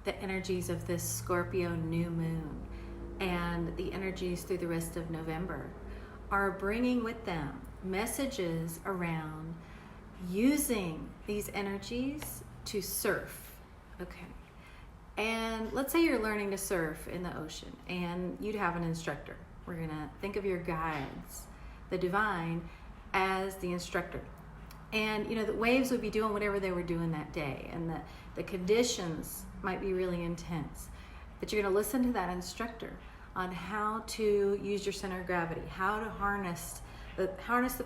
the energies of this Scorpio new moon and the energies through the rest of November are bringing with them messages around using these energies to surf. Okay. And let's say you're learning to surf in the ocean and you'd have an instructor. We're going to think of your guides, the divine, as the instructor. And you know, the waves would be doing whatever they were doing that day, and the conditions might be really intense. But you're going to listen to that instructor on how to use your center of gravity, how to harness the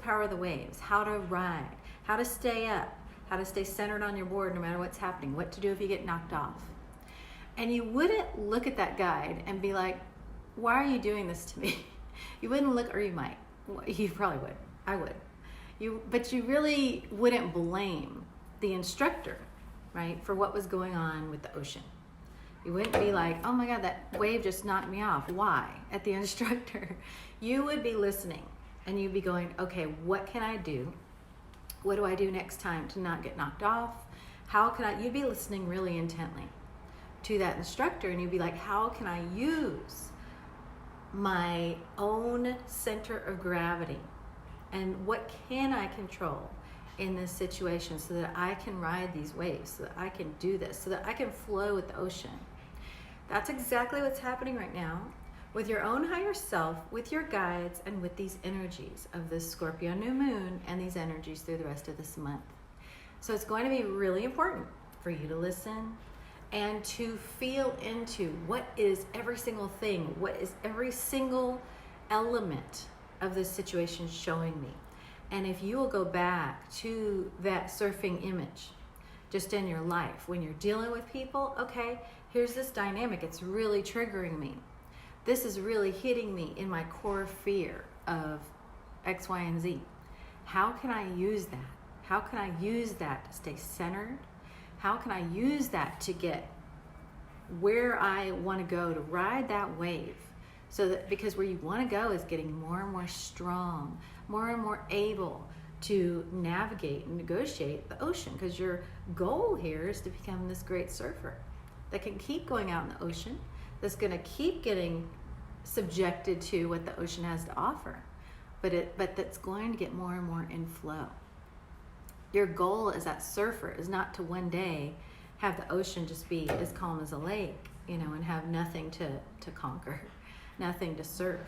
power of the waves, how to ride, how to stay up, how to stay centered on your board no matter what's happening, what to do if you get knocked off. And you wouldn't look at that guide and be like, why are you doing this to me? You wouldn't look, or you might. You probably would. I would. But you really wouldn't blame the instructor, right, for what was going on with the ocean. You wouldn't be like, oh my God, that wave just knocked me off. Why? At the instructor. You would be listening and you'd be going, okay, what can I do? What do I do next time to not get knocked off? You'd be listening really intently to that instructor, and you'd be like, how can I use my own center of gravity? And what can I control in this situation so that I can ride these waves, so that I can do this, so that I can flow with the ocean? That's exactly what's happening right now with your own higher self, with your guides, and with these energies of this Scorpio new moon and these energies through the rest of this month. So it's going to be really important for you to listen and to feel into what is every single thing, what is every single element of this situation showing me. And if you will go back to that surfing image just in your life, when you're dealing with people, okay, here's this dynamic, it's really triggering me. This is really hitting me in my core fear of X, Y, and Z. How can I use that? How can I use that to stay centered? How can I use that to get where I want to go, to ride that wave? So that, because where you want to go is getting more and more strong, more and more able to navigate and negotiate the ocean, because your goal here is to become this great surfer that can keep going out in the ocean, that's going to keep getting subjected to what the ocean has to offer, but that's going to get more and more in flow. Your goal as that surfer is not to one day have the ocean just be as calm as a lake, and have nothing to conquer, nothing to surf.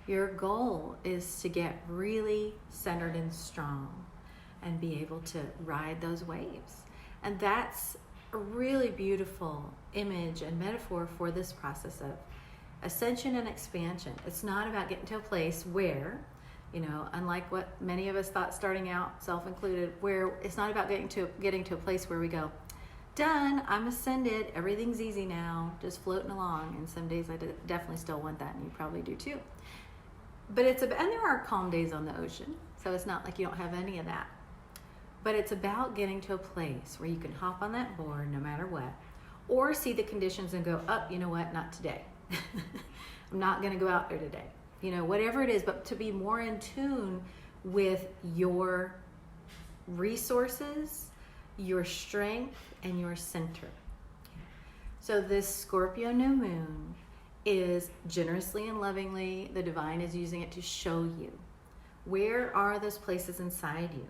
Your goal is to get really centered and strong and be able to ride those waves. And that's a really beautiful image and metaphor for this process of ascension and expansion. It's not about getting to a place where, unlike what many of us thought starting out, self included, where it's not about getting to a place where we go, done, I'm ascended, everything's easy now, just floating along. And some days I definitely still want that, and you probably do too. But and there are calm days on the ocean, so it's not like you don't have any of that. But it's about getting to a place where you can hop on that board no matter what, or see the conditions and go, you know what, not today. I'm not going to go out there today. Whatever it is, but to be more in tune with your resources, your strength, and your center. So this Scorpio new moon is generously and lovingly, the divine is using it to show you where are those places inside you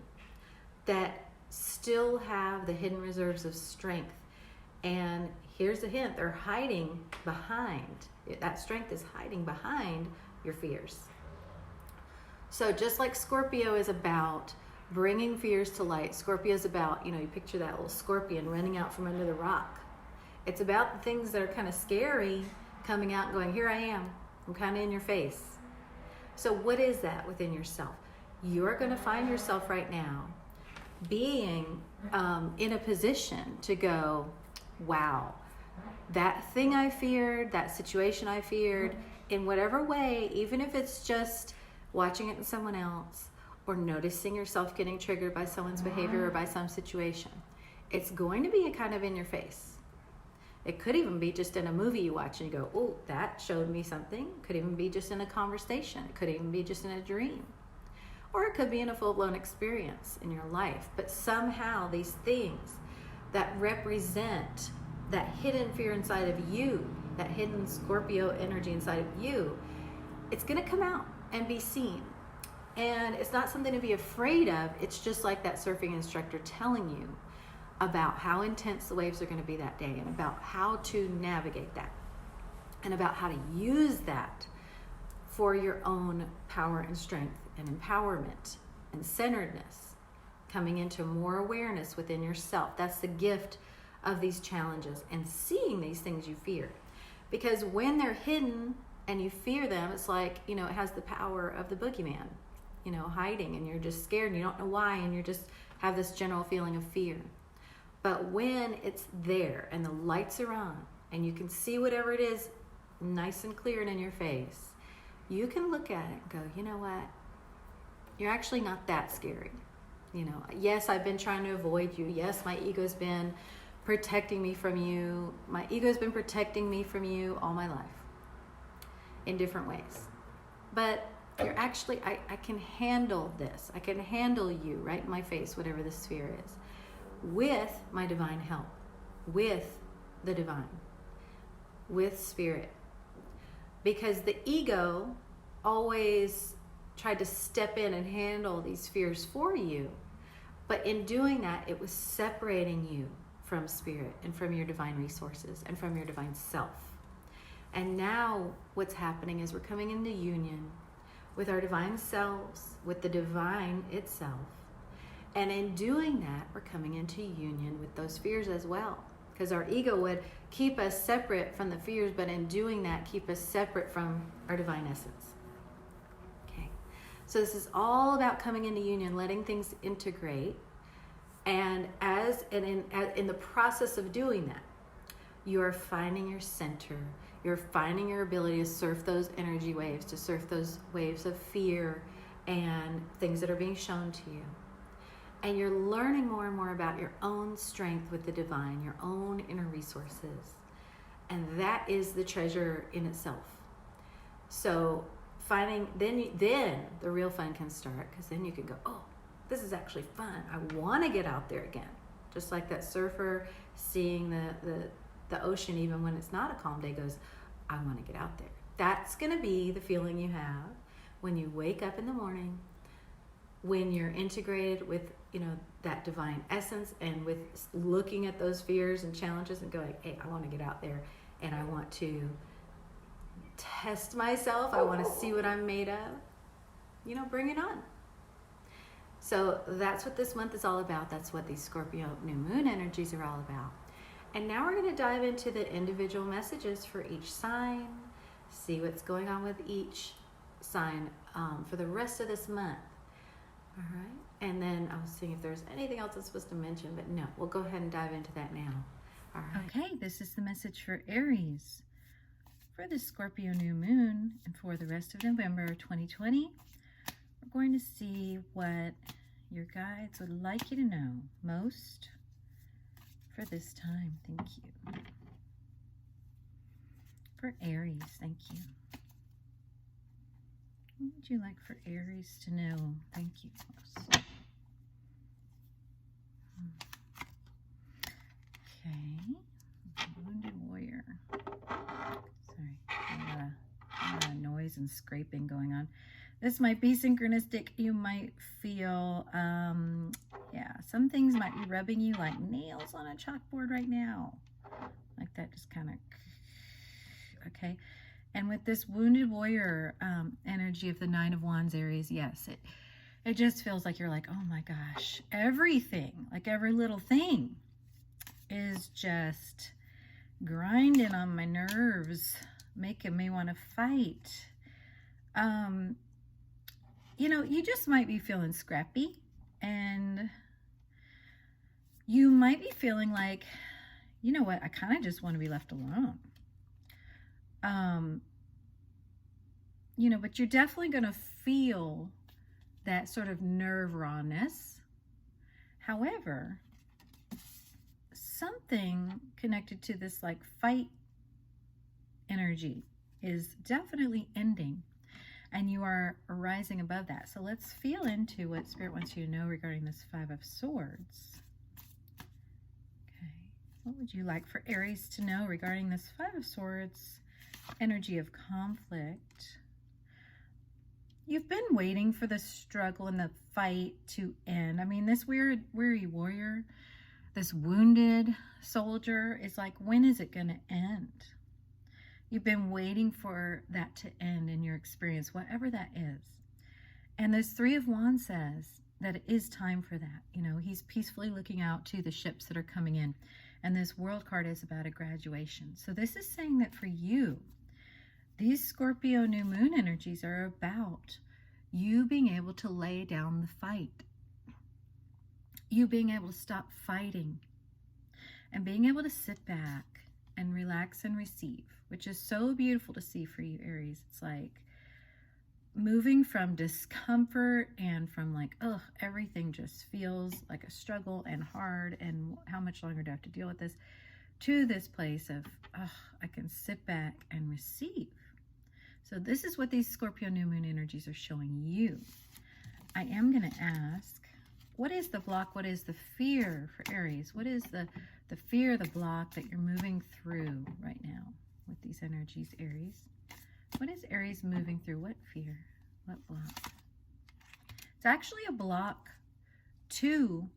that still have the hidden reserves of strength. And here's a hint, they're hiding behind, that strength is hiding behind your fears. So just like Scorpio is about bringing fears to light, Scorpio is about, you picture that little scorpion running out from under the rock. It's about the things that are kind of scary coming out and going, here I am, I'm kind of in your face. So what is that within yourself? You're going to find yourself right now being in a position to go, wow, that thing I feared, that situation I feared, in whatever way, even if it's just watching it in someone else or noticing yourself getting triggered by someone's behavior or by some situation, it's going to be kind of in your face. It could even be just in a movie you watch and you go, oh, that showed me something. It could even be just in a conversation. It could even be just in a dream. Or it could be in a full-blown experience in your life. But somehow these things that represent that hidden fear inside of you, that hidden Scorpio energy inside of you, it's going to come out and be seen. And it's not something to be afraid of. It's just like that surfing instructor telling you about how intense the waves are going to be that day, and about how to navigate that, and about how to use that for your own power and strength and empowerment and centeredness, coming into more awareness within yourself. That's the gift of these challenges, and seeing these things you fear. Because when they're hidden and you fear them, it's like, it has the power of the boogeyman, hiding, and you're just scared and you don't know why, and you just have this general feeling of fear. But when it's there and the lights are on and you can see whatever it is nice and clear and in your face, you can look at it and go, you know what? You're actually not that scary. Yes, I've been trying to avoid you. Yes, my ego's been protecting me from you. My ego's been protecting me from you all my life in different ways. But you're actually, I can handle this. I can handle you right in my face, whatever the sphere is, with my divine help, with the divine, with spirit. Because the ego always tried to step in and handle these fears for you. But in doing that, it was separating you from spirit and from your divine resources and from your divine self. And now what's happening is we're coming into union with our divine selves, with the divine itself. And in doing that, we're coming into union with those fears as well. Because our ego would keep us separate from the fears, but in doing that, keep us separate from our divine essence. Okay. So this is all about coming into union, letting things integrate. And in the process of doing that, you are finding your center. You're finding your ability to surf those energy waves, to surf those waves of fear and things that are being shown to you. And you're learning more and more about your own strength with the divine, your own inner resources. And that is the treasure in itself. So then the real fun can start, because then you can go, oh, this is actually fun. I want to get out there again. Just like that surfer seeing the ocean, even when it's not a calm day, goes, I want to get out there. That's going to be the feeling you have when you wake up in the morning, when you're integrated with, that divine essence, and with looking at those fears and challenges and going, hey, I want to get out there and I want to test myself. I want to see what I'm made of. Bring it on. So that's what this month is all about. That's what these Scorpio new moon energies are all about. And now we're going to dive into the individual messages for each sign, see what's going on with each sign for the rest of this month. All right. And then I was seeing if there's anything else I'm supposed to mention, but no, we'll go ahead and dive into that now. All right. Okay, this is the message for Aries for the Scorpio new moon and for the rest of November 2020. We're going to see what your guides would like you to know most for this time. Thank you. For Aries, thank you. What would you like for Aries to know? Thank you most. Okay. Wounded Warrior. Sorry. A lot of noise and scraping going on. This might be synchronistic. You might feel, some things might be rubbing you like nails on a chalkboard right now. Like that, just kind of, okay. And with this Wounded Warrior energy of the Nine of Wands, Aries, yes, it just feels like you're like, oh my gosh, everything, like every little thing is just grinding on my nerves, making me want to fight. You just might be feeling scrappy, and you might be feeling like, you know what, I kind of just want to be left alone. But you're definitely going to feel that sort of nerve rawness. However, something connected to this like fight energy is definitely ending, and you are rising above that. So let's feel into what Spirit wants you to know regarding this Five of Swords. Okay. What would you like for Aries to know regarding this Five of Swords energy of conflict? You've been waiting for the struggle and the fight to end. I mean, this weary warrior, this wounded soldier is like, when is it going to end? You've been waiting for that to end in your experience, whatever that is. And this Three of Wands says that it is time for that. You know, he's peacefully looking out to the ships that are coming in. And this World card is about a graduation. So this is saying that for you, these Scorpio new moon energies are about you being able to lay down the fight. You being able to stop fighting and being able to sit back and relax and receive, which is so beautiful to see for you, Aries. It's like moving from discomfort and from like, ugh, everything just feels like a struggle and hard and how much longer do I have to deal with this, to this place of, ugh, I can sit back and receive. So this is what these Scorpio new moon energies are showing you. I am going to ask, what is the block? What is the fear for Aries? What is the fear, the block that you're moving through right now with these energies, Aries? What is Aries moving through? What fear? What block? It's actually a block to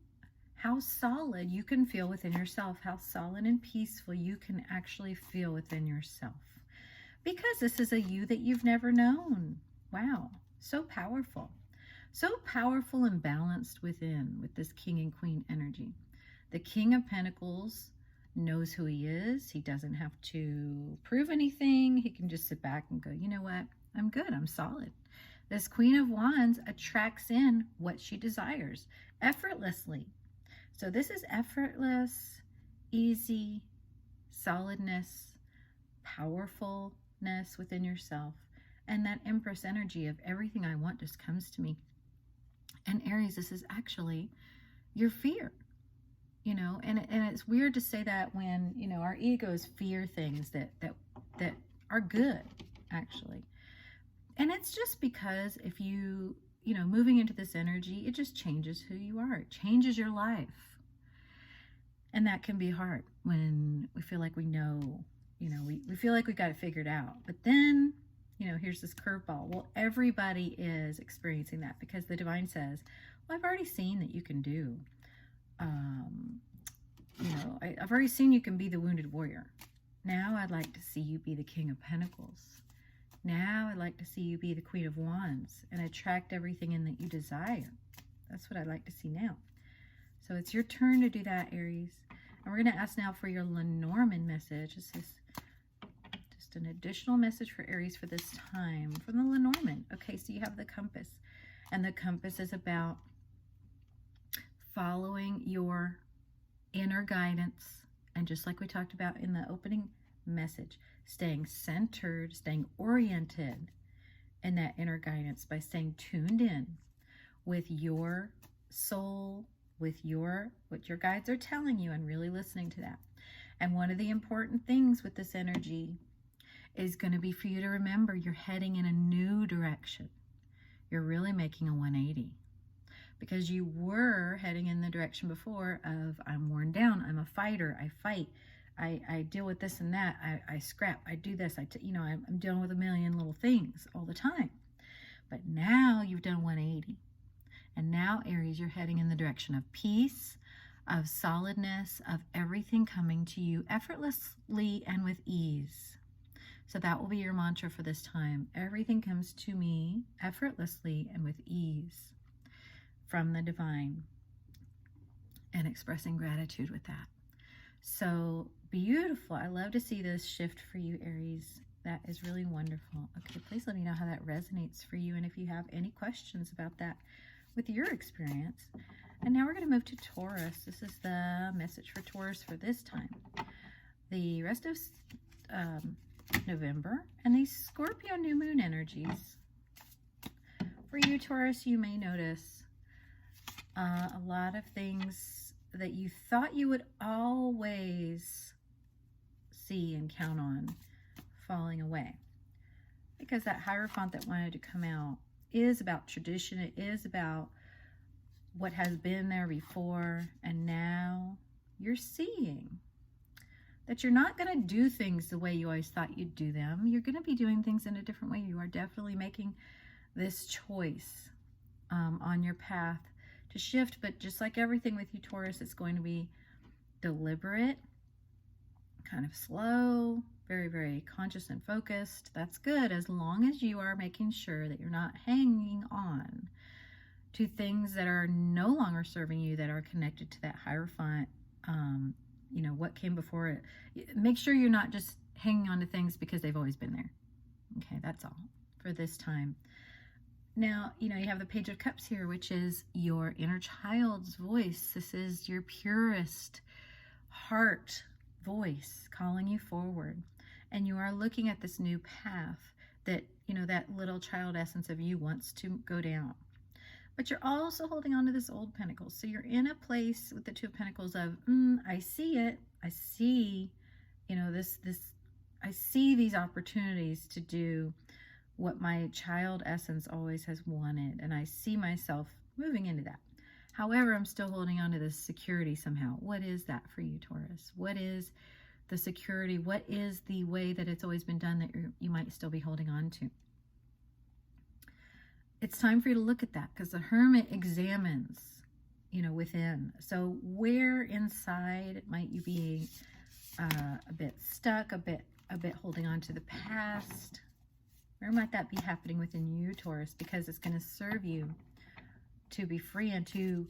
how solid you can feel within yourself, how solid and peaceful you can actually feel within yourself. Because this is a you that you've never known. Wow, so powerful. So powerful and balanced within with this King and Queen energy. The King of Pentacles knows who he is. He doesn't have to prove anything. He can just sit back and go, you know what? I'm good. I'm solid. This Queen of Wands attracts in what she desires effortlessly. So this is effortless, easy, solidness, powerfulness within yourself. And that Empress energy of everything I want just comes to me. And Aries, this is actually your fear. You know, and it's weird to say that when, you know, our egos fear things that are good, actually. And it's just because if you know, moving into this energy, it just changes who you are. It changes your life. And that can be hard when we feel like we know, you know, we feel like we got it figured out. But then, you know, here's this curveball. Well, everybody is experiencing that because the divine says, well, I've already seen that you can do. You know, I've already seen you can be the wounded warrior. Now I'd like to see you be the King of Pentacles. Now I'd like to see you be the Queen of Wands and attract everything in that you desire. That's what I'd like to see now. So it's your turn to do that, Aries. And we're going to ask now for your Lenormand message. This is just an additional message for Aries for this time from the Lenormand. Okay, so you have the compass. And the compass is about following your inner guidance. And just like we talked about in the opening message, staying centered, staying oriented in that inner guidance by staying tuned in with your soul, with what your guides are telling you and really listening to that. And one of the important things with this energy is going to be for you to remember you're heading in a new direction. You're really making a 180. Because you were heading in the direction before of I'm worn down, I'm a fighter, I fight, I deal with this and that, I scrap, I do this, you know, I'm dealing with a million little things all the time. But now you've done 180. And now, Aries, you're heading in the direction of peace, of solidness, of everything coming to you effortlessly and with ease. So that will be your mantra for this time. Everything comes to me effortlessly and with ease from the divine, and expressing gratitude with that. So beautiful. I love to see this shift for you, Aries. That is really wonderful. Okay, please let me know how that resonates for you and if you have any questions about that with your experience. And now we're going to move to Taurus. This is the message for Taurus for this time. The rest of November and these Scorpio new moon energies. For you, Taurus, you may notice a lot of things that you thought you would always see and count on falling away. Because that Hierophant that wanted to come out is about tradition. It is about what has been there before. And now you're seeing that you're not going to do things the way you always thought you'd do them. You're going to be doing things in a different way. You are definitely making this choice on your path to shift. But just like everything with you, Taurus, it's going to be deliberate, kind of slow, very, very conscious and focused. That's good, as long as you are making sure that you're not hanging on to things that are no longer serving you, that are connected to that Hierophant, you know, what came before it. Make sure you're not just hanging on to things because they've always been there. Okay, that's all for this time. Now, you know, you have the Page of Cups here, which is your inner child's voice. This is your purest heart voice calling you forward. And you are looking at this new path that, you know, that little child essence of you wants to go down. But you're also holding on to this old Pentacles. So you're in a place with the Two of Pentacles of, I see it. I see, you know, I see these opportunities to do what my child essence always has wanted. And I see myself moving into that. However, I'm still holding on to this security somehow. What is that for you, Taurus? What is the security? What is the way that it's always been done that you might still be holding on to? It's time for you to look at that, because the Hermit examines, you know, within. So where inside might you be a bit stuck, a bit holding on to the past? Where might that be happening within you, Taurus? Because it's going to serve you to be free and to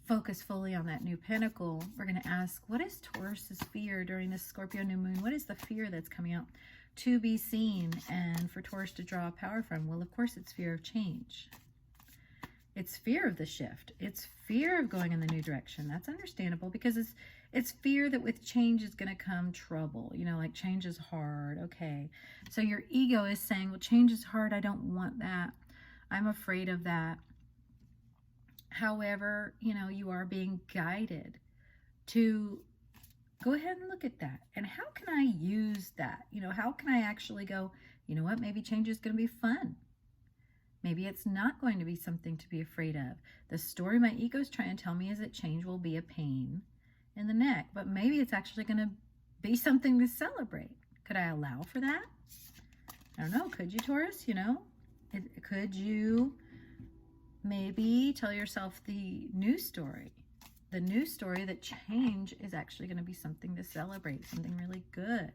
focus fully on that new pentacle. We're going to ask, what is Taurus's fear during this Scorpio new moon? What is the fear that's coming out to be seen and for Taurus to draw power from? Well, of course, it's fear of change. It's fear of the shift. It's fear of going in the new direction. That's understandable, because it's fear that with change is going to come trouble. You know, like change is hard. Okay. So your ego is saying, well, change is hard. I don't want that. I'm afraid of that. However, you know, you are being guided to go ahead and look at that. And how can I use that? You know, how can I actually go, you know what, maybe change is going to be fun. Maybe it's not going to be something to be afraid of. The story my ego is trying to tell me is that change will be a pain in the neck, but maybe it's actually going to be something to celebrate. Could I allow for that? I don't know. Could you, Taurus? You know, could you maybe tell yourself the new story that change is actually going to be something to celebrate, something really good.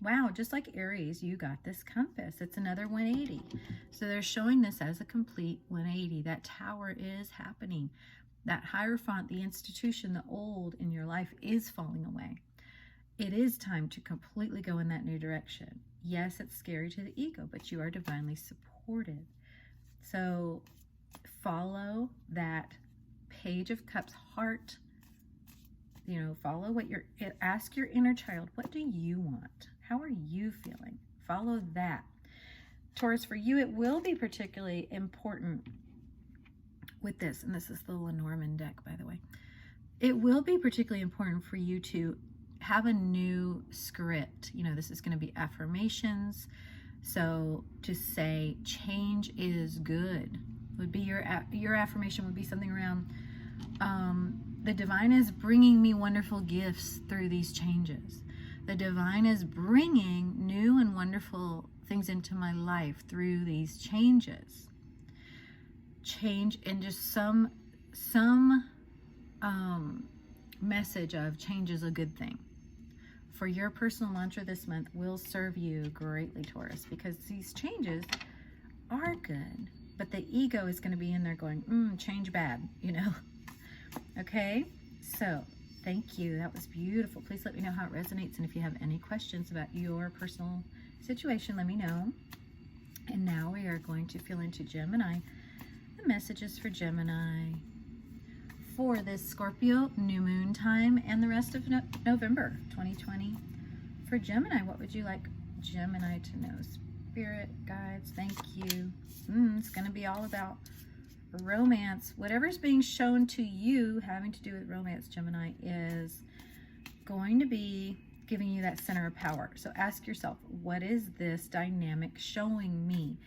Wow, just like Aries, you got this compass. It's another 180. So they're showing this as a complete 180. That tower is happening. That Hierophant, the institution, the old in your life is falling away. It is time to completely go in that new direction. Yes, it's scary to the ego, but you are divinely supported. So follow that Page of Cups heart. You know, follow what ask your inner child, what do you want? How are you feeling? Follow that. Taurus, for you, it will be particularly important with this, and this is the Lenormand deck, by the way. It will be particularly important for you to have a new script. You know, this is going to be affirmations. So to say change is good would be your affirmation would be something around the divine is bringing me wonderful gifts through these changes. The divine is bringing new and wonderful things into my life through these changes. Change, and just some message of change is a good thing. For your personal mantra this month will serve you greatly, Taurus, because these changes are good, but the ego is going to be in there going, change bad, you know. Okay, so thank you. That was beautiful. Please let me know how it resonates, and if you have any questions about your personal situation, let me know. And now we are going to feel into Gemini. The messages for Gemini for this Scorpio new moon time and the rest of November 2020. For Gemini, what would you like Gemini to know? Spirit guides, thank you. It's going to be all about romance. Whatever's being shown to you having to do with romance, Gemini, is going to be giving you that center of power. So ask yourself, what is this dynamic showing me?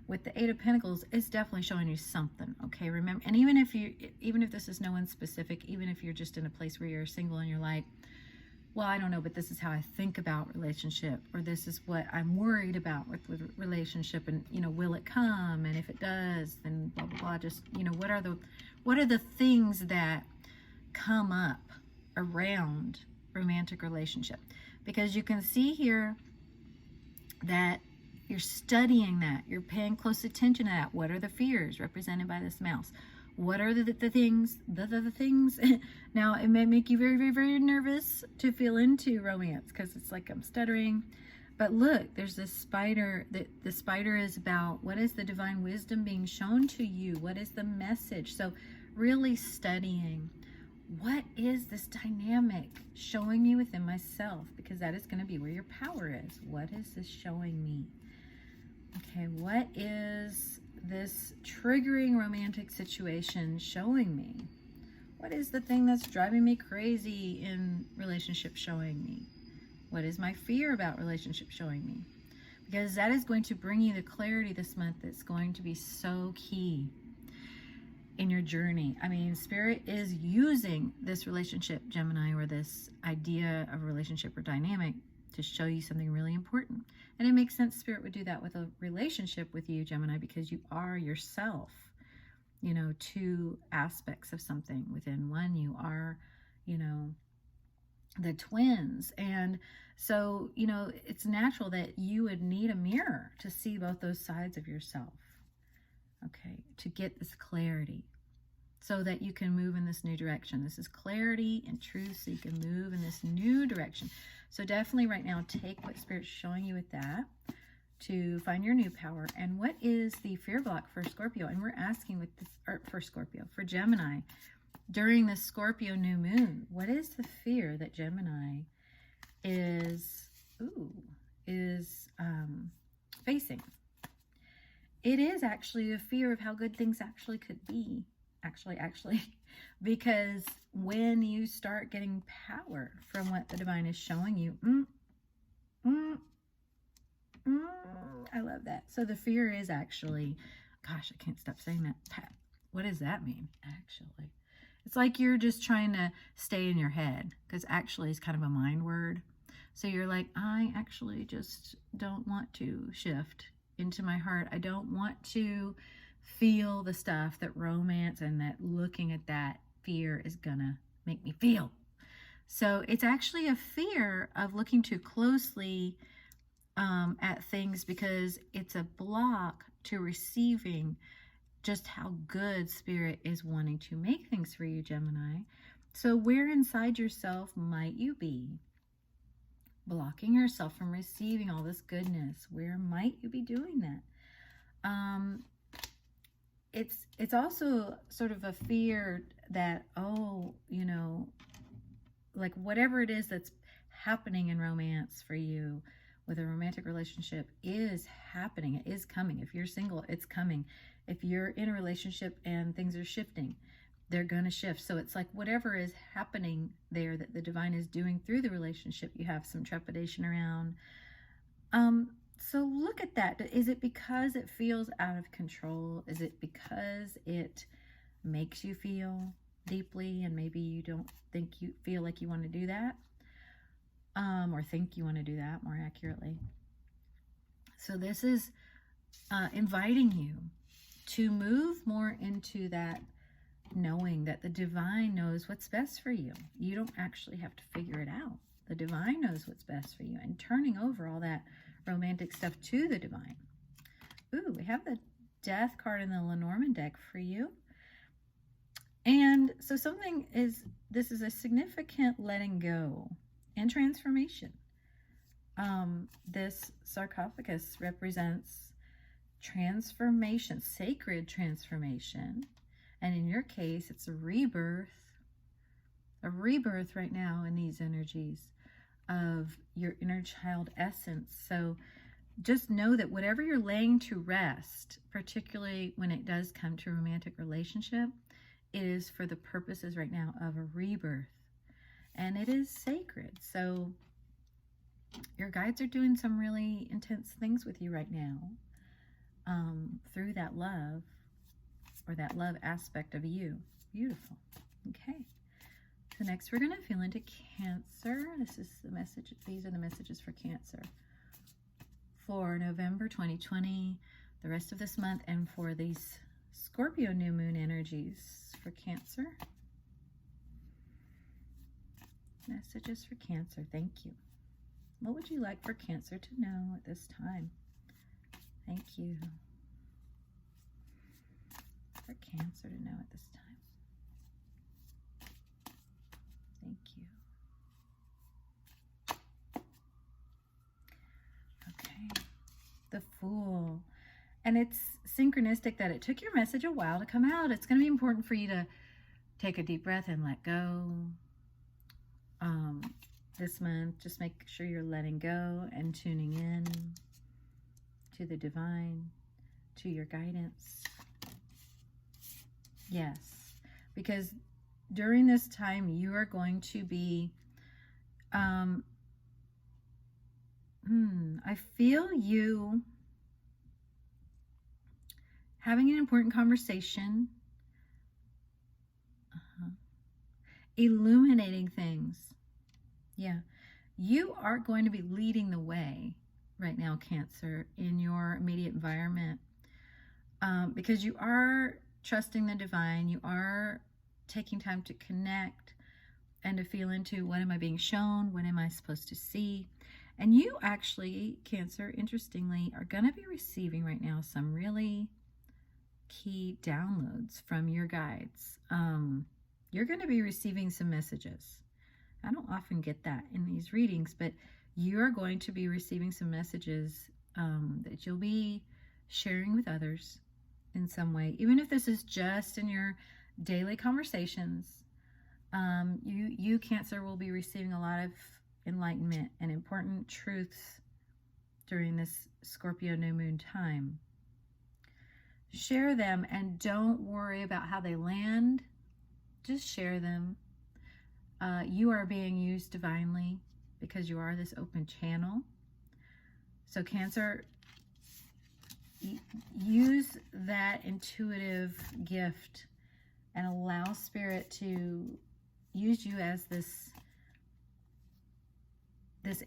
With the Eight of Pentacles, it's definitely showing you something, okay? Remember, and even if this is no one specific, even if you're just in a place where you're single and you're like, well, I don't know, but this is how I think about relationship, or this is what I'm worried about with relationship, and, you know, will it come? And if it does, then blah, blah, blah. Just, you know, what are the things that come up around romantic relationship? Because you can see here that you're studying that. You're paying close attention to that. What are the fears represented by this mouse? What are the things? The things. Now, it may make you very, very, very nervous to feel into romance, because it's like I'm stuttering. But look, there's this spider. The spider is about, what is the divine wisdom being shown to you? What is the message? So really studying, what is this dynamic showing me within myself? Because that is going to be where your power is. What is this showing me? Okay, what is this triggering romantic situation showing me? What is the thing that's driving me crazy in relationship showing me? What is my fear about relationship showing me? Because that is going to bring you the clarity this month that's going to be so key in your journey. I mean, Spirit is using this relationship, Gemini, or this idea of a relationship or dynamic to show you something really important. And it makes sense Spirit would do that with a relationship with you, Gemini, because you are yourself, you know, two aspects of something. Within one, you are, you know, the twins. And so, you know, it's natural that you would need a mirror to see both those sides of yourself, okay, to get this clarity so that you can move in this new direction. This is clarity and truth, so you can move in this new direction. So definitely right now, take what Spirit's showing you with that to find your new power. And what is the fear block for Scorpio? And we're asking with this, or for Scorpio, for Gemini, during the Scorpio new moon, what is the fear that Gemini is facing? It is actually a fear of how good things actually could be. Actually, because when you start getting power from what the divine is showing you, I love that. So the fear is actually, gosh, I can't stop saying that. What does that mean? Actually, it's like you're just trying to stay in your head, because actually is kind of a mind word. So you're like, I actually just don't want to shift into my heart. I don't want to feel the stuff that romance and that looking at that fear is gonna make me feel. So it's actually a fear of looking too closely at things, because it's a block to receiving just how good Spirit is wanting to make things for you, Gemini. So where inside yourself might you be blocking yourself from receiving all this goodness? Where might you be doing that? It's also sort of a fear that, oh, you know, like whatever it is that's happening in romance for you with a romantic relationship is happening. It is coming. If you're single, it's coming. If you're in a relationship and things are shifting, they're going to shift. So it's like whatever is happening there that the divine is doing through the relationship, you have some trepidation around. So look at that. Is it because it feels out of control? Is it because it makes you feel deeply and maybe you don't think you feel like you want to do that? Or think you want to do that, more accurately. So this is inviting you to move more into that knowing that the divine knows what's best for you. You don't actually have to figure it out. The divine knows what's best for you, and turning over all that romantic stuff to the divine. Ooh, we have the Death card in the Lenormand deck for you. And so this is a significant letting go and transformation. This sarcophagus represents transformation, sacred transformation. And in your case, it's a rebirth right now in these energies of your inner child essence. So just know that whatever you're laying to rest, particularly when it does come to a romantic relationship, it is for the purposes right now of a rebirth. And it is sacred. So your guides are doing some really intense things with you right now through that love, or that love aspect of you. Beautiful. Okay. So next we're going to feel into Cancer. This is the message. These are the messages for Cancer for November 2020, the rest of this month, and for these Scorpio new moon energies for Cancer. Messages for Cancer. Thank you. What would you like for Cancer to know at this time? Thank you. For Cancer to know at this time. Thank you. Okay. The Fool. And it's synchronistic that it took your message a while to come out. It's going to be important for you to take a deep breath and let go. This month, just make sure you're letting go and tuning in to the divine, to your guidance. Yes, because during this time, you are going to be, I feel you having an important conversation, illuminating things. Yeah, you are going to be leading the way right now, Cancer, in your immediate environment, because you are trusting the divine. You are taking time to connect and to feel into what am I being shown, what am I supposed to see. And you actually, Cancer, interestingly, are going to be receiving right now some really key downloads from your guides. You're going to be receiving some messages. I don't often get that in these readings, but you're going to be receiving some messages that you'll be sharing with others in some way. Even if this is just in your daily conversations, you Cancer will be receiving a lot of enlightenment and important truths during this Scorpio new moon time. Share them and don't worry about how they land. Just share them. You are being used divinely because you are this open channel. So Cancer, use that intuitive gift and allow Spirit to use you as this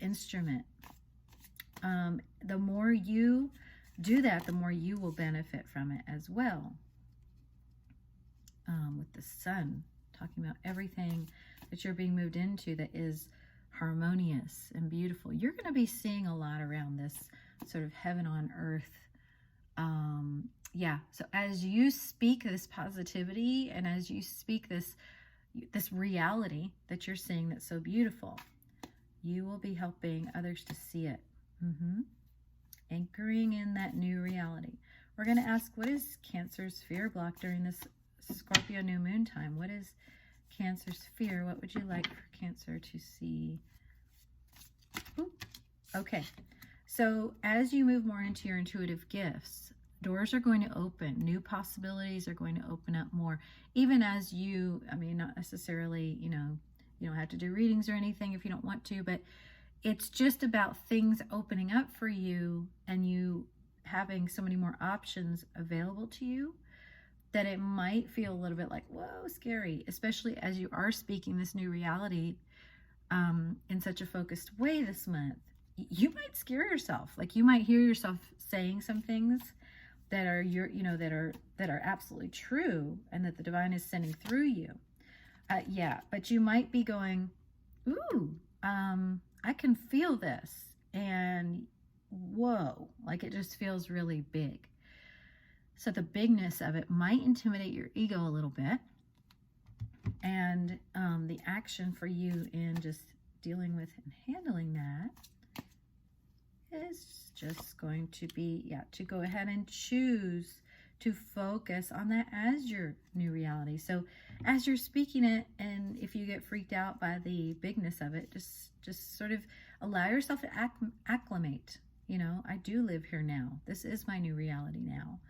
instrument. The more you do that, the more you will benefit from it as well. With the Sun, talking about everything that you're being moved into that is harmonious and beautiful. You're going to be seeing a lot around this sort of heaven on earth. Yeah, so as you speak this positivity and as you speak this reality that you're seeing that's so beautiful, you will be helping others to see it. Anchoring in that new reality. We're going to ask, what is Cancer's fear block during this Scorpio new moon time? What is Cancer's fear? What would you like for Cancer to see? Ooh. Okay, so as you move more into your intuitive gifts, doors are going to open. New possibilities are going to open up more. Even as you, I mean, not necessarily, you don't have to do readings or anything if you don't want to, but it's just about things opening up for you and you having so many more options available to you that it might feel a little bit like, whoa, scary, especially as you are speaking this new reality in such a focused way this month. You might scare yourself. Like you might hear yourself saying some things that are that are absolutely true and that the divine is sending through you. Yeah, but you might be going, ooh, I can feel this, and whoa, like it just feels really big. So the bigness of it might intimidate your ego a little bit, and the action for you in just dealing with and handling that is just going to be, to go ahead and choose to focus on that as your new reality. So as you're speaking it, and if you get freaked out by the bigness of it, just sort of allow yourself to acclimate. I do live here now. This is my new reality now.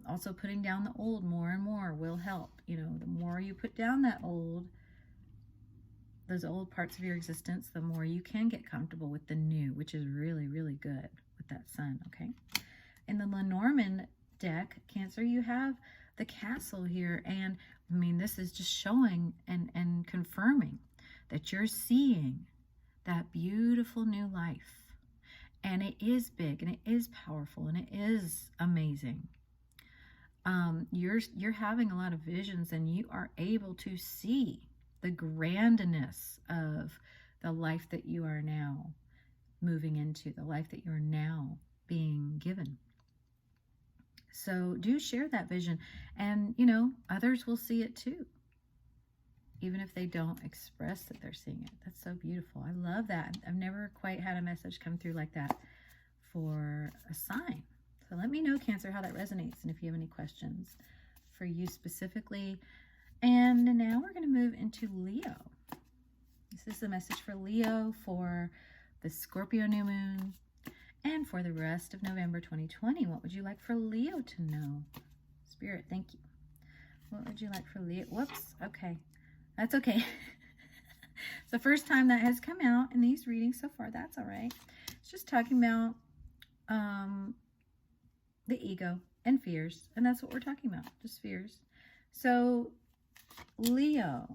Also putting down the old more and more will help. The more you put down those old parts of your existence, the more you can get comfortable with the new, which is really, really good with that Sun, okay? In the Lenormand deck, Cancer, you have the castle here. And I mean, this is just showing and confirming that you're seeing that beautiful new life. And it is big, and it is powerful, and it is amazing. You're having a lot of visions, and you are able to see the grandness of the life that you are now moving into, the life that you're now being given. So do share that vision, and others will see it too, even if they don't express that they're seeing it. That's so beautiful. I love that. I've never quite had a message come through like that for a sign. So let me know, Cancer, how that resonates, and if you have any questions for you specifically. And now we're going to move into Leo. This is the message for Leo for the Scorpio new moon and for the rest of November 2020. What would you like for Leo to know? Spirit, thank you. What would you like for Leo? Whoops. Okay. That's okay. It's the first time that has come out in these readings so far. That's all right. It's just talking about the ego and fears. And that's what we're talking about. Just fears. So, Leo,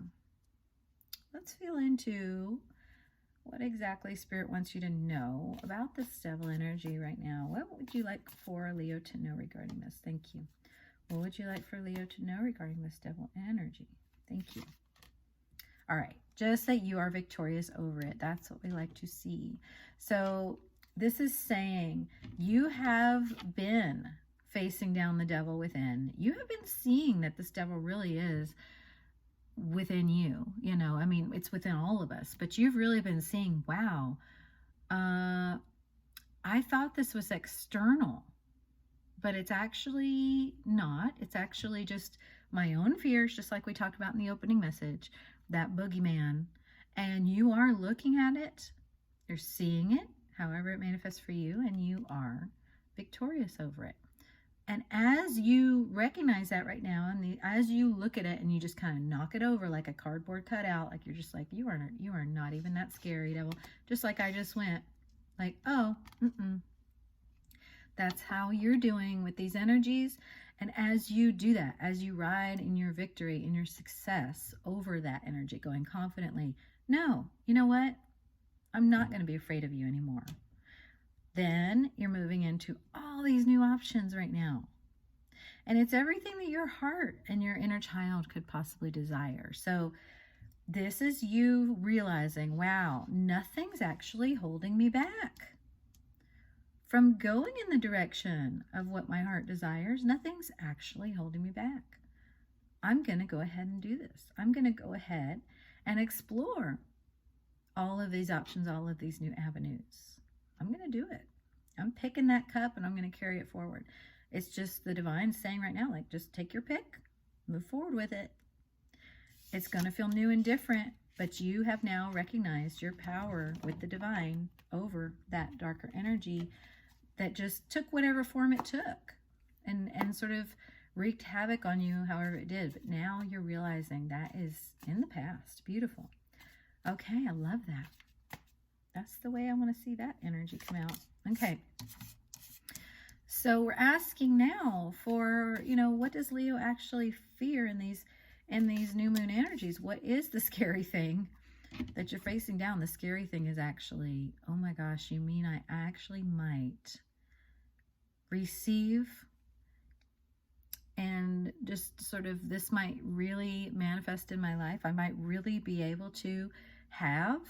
let's feel into what exactly Spirit wants you to know about this devil energy right now. What would you like for Leo to know regarding this? Thank you. What would you like for Leo to know regarding this devil energy? Thank you. All right, just that you are victorious over it. That's what we like to see. So this is saying you have been facing down the devil within. You have been seeing that this devil really is within you. I mean, it's within all of us, but you've really been seeing, wow, I thought this was external, but it's actually not. It's actually just my own fears, just like we talked about in the opening message, that boogeyman. And you are looking at it, you're seeing it, however it manifests for you, and you are victorious over it. And as you recognize that right now, and as you look at it and you just kind of knock it over like a cardboard cutout, like you're just like, you are not even that scary, devil. Just like I just went, like, oh, That's how you're doing with these energies. And as you do that, as you ride in your victory, in your success over that energy, going confidently, no, you know what? I'm not going to be afraid of you anymore. Then you're moving into all these new options right now. And it's everything that your heart and your inner child could possibly desire. So this is you realizing, wow, nothing's actually holding me back from going in the direction of what my heart desires. Nothing's actually holding me back. I'm going to go ahead and do this. I'm going to go ahead and explore all of these options, all of these new avenues. I'm going to do it. I'm picking that cup and I'm going to carry it forward. It's just the divine saying right now, like, just take your pick, move forward with it. It's going to feel new and different, but you have now recognized your power with the divine over that darker energy that just took whatever form it took and sort of wreaked havoc on you however it did. But now you're realizing that is in the past. Beautiful. Okay, I love that. That's the way I want to see that energy come out. Okay. So we're asking now for, what does Leo actually fear in these new moon energies? What is the scary thing that you're facing down? The scary thing is actually, oh my gosh, you mean I actually might receive, and just sort of this might really manifest in my life. I might really be able to have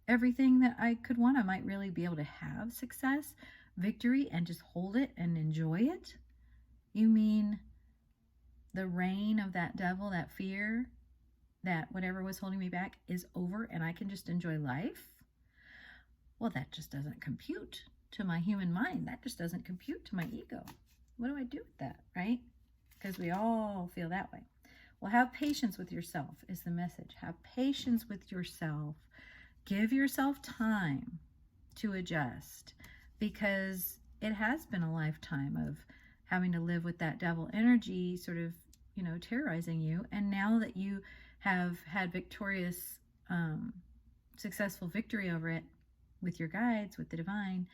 everything that I could want. I might really be able to have success, victory, and just hold it and enjoy it. You mean the reign of that devil, that fear, that whatever was holding me back is over and I can just enjoy life? Well, that just doesn't compute to my human mind. That just doesn't compute to my ego. What do I do with that, right? Because we all feel that way. Well, have patience with yourself is the message. Have patience with yourself. Give yourself time to adjust, because it has been a lifetime of having to live with that devil energy sort of, terrorizing you. And now that you have had victorious, successful victory over it with your guides, with the divine,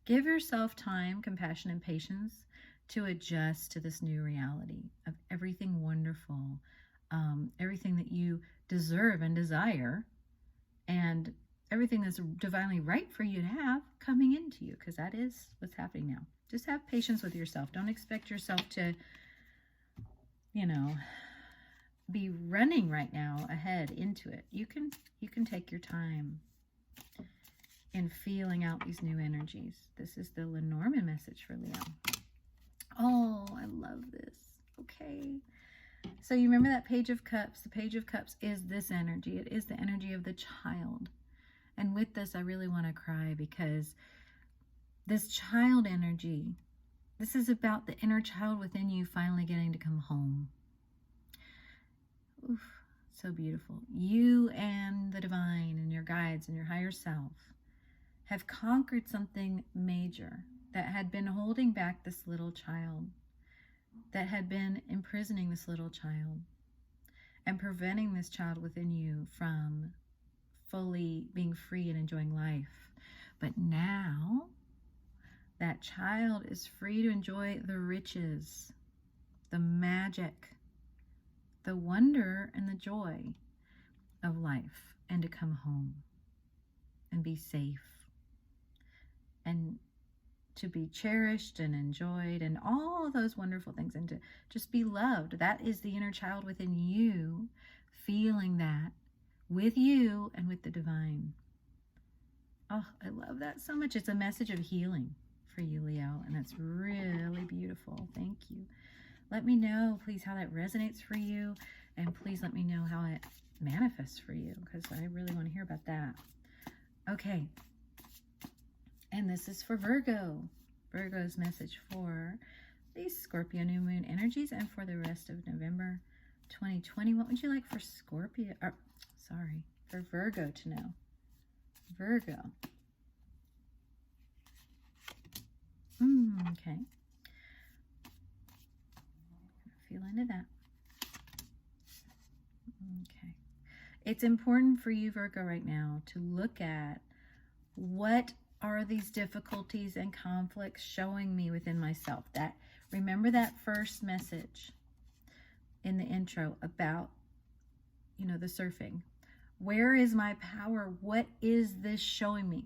give yourself time, compassion, and patience to adjust to this new reality of everything wonderful, everything that you deserve and desire, and everything that's divinely right for you to have coming into you, because that is what's happening now. Just have patience with yourself. Don't expect yourself to, you know, be running right now ahead into it. You can take your time in feeling out these new energies. This is the Lenormand message for Leo. Oh, I love this. Okay. So you remember that Page of Cups? The Page of Cups is this energy. It is the energy of the child. And with this, I really want to cry, because this child energy, this is about the inner child within you finally getting to come home. Oof, so beautiful. You and the divine and your guides and your higher self have conquered something major that had been holding back this little child, that had been imprisoning this little child and preventing this child within you from fully being free and enjoying life. But now that child is free to enjoy the riches, the magic, the wonder and the joy of life, and to come home and be safe and to be cherished and enjoyed and all of those wonderful things, and to just be loved. That is the inner child within you, feeling that with you and with the divine. Oh, I love that so much. It's a message of healing for you, Leo, and that's really beautiful. Thank you. Let me know, please, how that resonates for you, and please let me know how it manifests for you, because I really want to hear about that. Okay. And this is for Virgo. Virgo's message for these Scorpio new moon energies and for the rest of November 2020. What would you like for Scorpio? Or, sorry, for Virgo to know? Virgo. Okay. Feel into that. Okay. It's important for you, Virgo, right now to look at what are these difficulties and conflicts showing me within myself. That, remember that first message in the intro about, you know, the surfing. Where is my power? What is this showing me?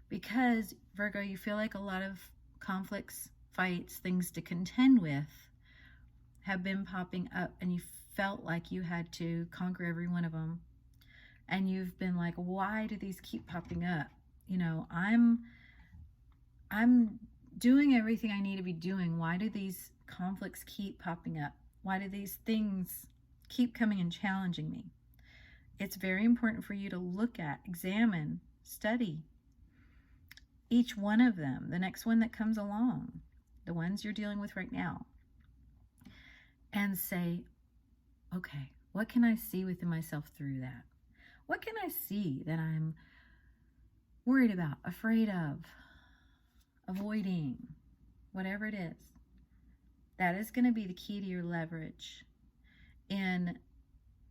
Because, Virgo, you feel like a lot of conflicts, fights, things to contend with have been popping up, and you felt like you had to conquer every one of them. And you've been like, why do these keep popping up? You know, I'm doing everything I need to be doing. Why do these conflicts keep popping up? Why do these things keep coming and challenging me? It's very important for you to look at, examine, study each one of them, the next one that comes along, the ones you're dealing with right now, and say, okay, what can I see within myself through that? What can I see that I'm worried about, afraid of, avoiding, whatever it is? That is going to be the key to your leverage in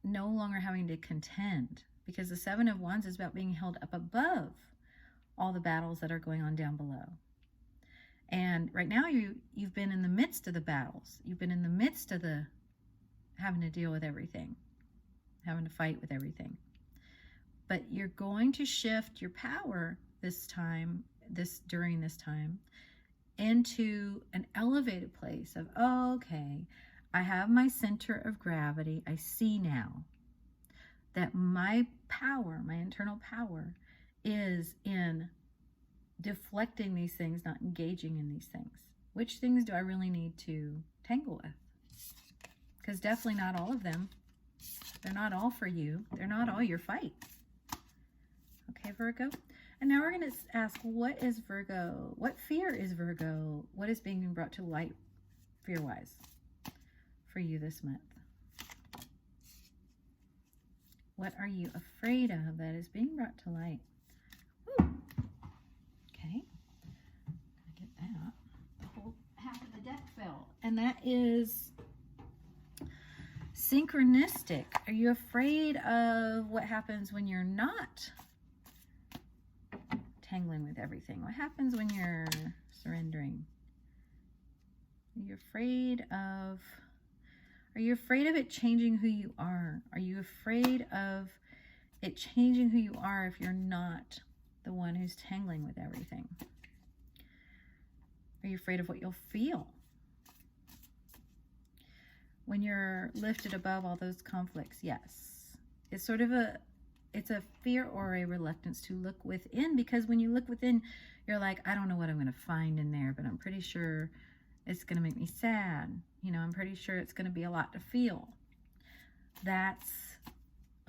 no longer having to contend, because the Seven of Wands is about being held up above all the battles that are going on down below. And right now you've been in the midst of the battles. You've been in the midst of the having to deal with everything, having to fight with everything. But you're going to shift your power during this time into an elevated place of, oh, okay, I have my center of gravity. I see now that my power, my internal power, is in deflecting these things, not engaging in these things. Which things do I really need to tangle with? Because definitely not all of them. They're not all for you. They're not all your fight. Okay, Virgo? And now we're going to ask, what is Virgo? What fear is Virgo? What is being brought to light fear-wise for you this month? What are you afraid of that is being brought to light? Woo. Okay. Gonna get that. The whole half of the deck fell. And that is synchronistic. Are you afraid of what happens when you're not tangling with everything? What happens when you're surrendering? Are you afraid of it changing who you are? Are you afraid of it changing who you are if you're not the one who's tangling with everything? Are you afraid of what you'll feel when you're lifted above all those conflicts? Yes. It's sort of it's a fear or a reluctance to look within, because when you look within, you're like, I don't know what I'm going to find in there, but I'm pretty sure it's going to make me sad. You know, I'm pretty sure it's going to be a lot to feel. That's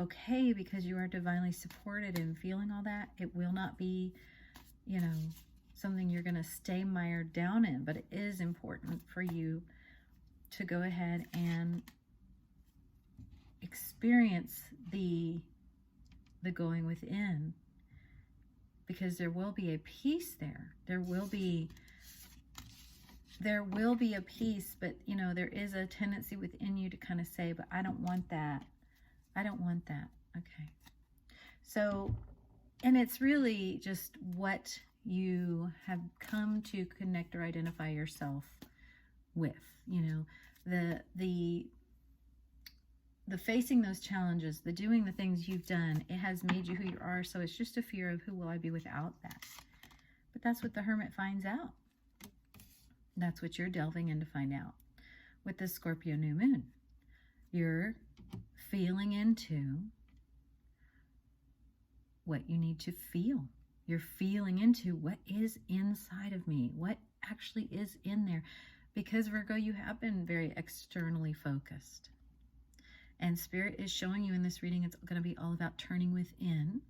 okay, because you are divinely supported in feeling all that. It will not be, you know, something you're going to stay mired down in, but it is important for you to go ahead and experience the going within, because there will be a peace there. There will be a peace, but you know, there is a tendency within you to kind of say, but I don't want that. I don't want that. Okay. So, and it's really just what you have come to connect or identify yourself with, you know, the facing those challenges, the doing the things you've done, it has made you who you are. So it's just a fear of, who will I be without that? But that's what the Hermit finds out. That's what you're delving in to find out with the Scorpio new moon. You're feeling into what you need to feel. You're feeling into what is inside of me, what actually is in there. Because Virgo, you have been very externally focused. And Spirit is showing you in this reading, it's going to be all about turning within,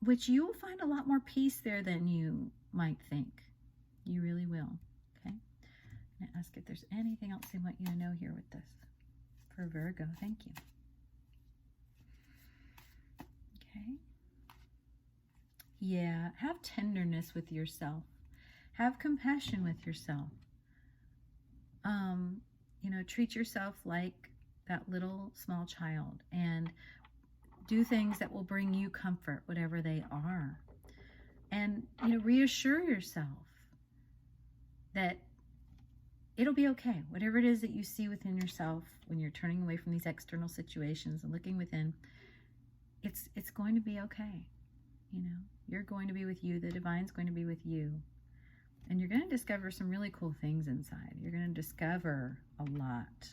which you will find a lot more peace there than you might think. You really will. Okay. I'm going to ask if there's anything else they want you to know here with this for Virgo. Thank you. Okay. Yeah. Have tenderness with yourself. Have compassion with yourself. You know, treat yourself like that little small child, and do things that will bring you comfort, whatever they are. And, you know, reassure yourself that it'll be okay. Whatever it is that you see within yourself when you're turning away from these external situations and looking within, it's going to be okay. You know, you're going to be with you. The divine's going to be with you. And you're going to discover some really cool things inside. You're going to discover a lot.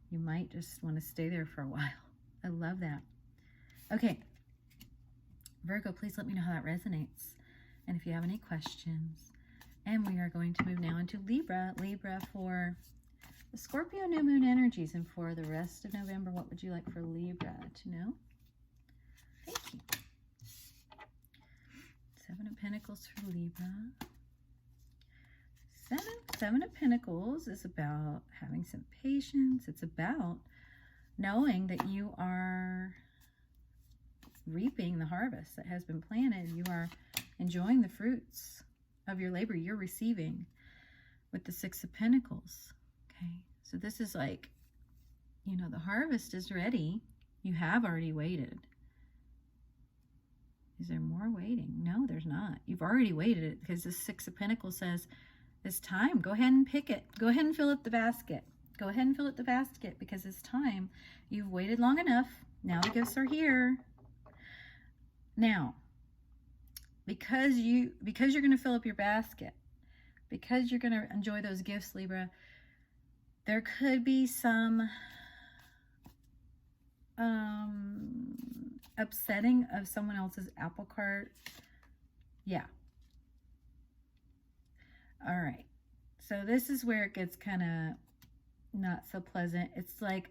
You might just want to stay there for a while. I love that. Okay. Virgo, please let me know how that resonates. And if you have any questions. And we are going to move now into Libra. Libra for the Scorpio new moon energies. And for the rest of November, what would you like for Libra to know? Thank you. Seven of Pentacles for Libra. Seven of Pentacles is about having some patience. It's about knowing that you are reaping the harvest that has been planted. You are enjoying the fruits of your labor. You're receiving with the Six of Pentacles. Okay, so this is like, you know, the harvest is ready. You have already waited. Is there more waiting? No, there's not. You've already waited it, because the Six of Pentacles says, it's time. Go ahead and pick it. Go ahead and fill up the basket. Go ahead and fill up the basket, because it's time. You've waited long enough. Now the gifts are here. Now, because you're going to fill up your basket, because you're going to enjoy those gifts, Libra, there could be some upsetting of someone else's apple cart. Yeah. All right. So this is where it gets kind of not so pleasant. It's like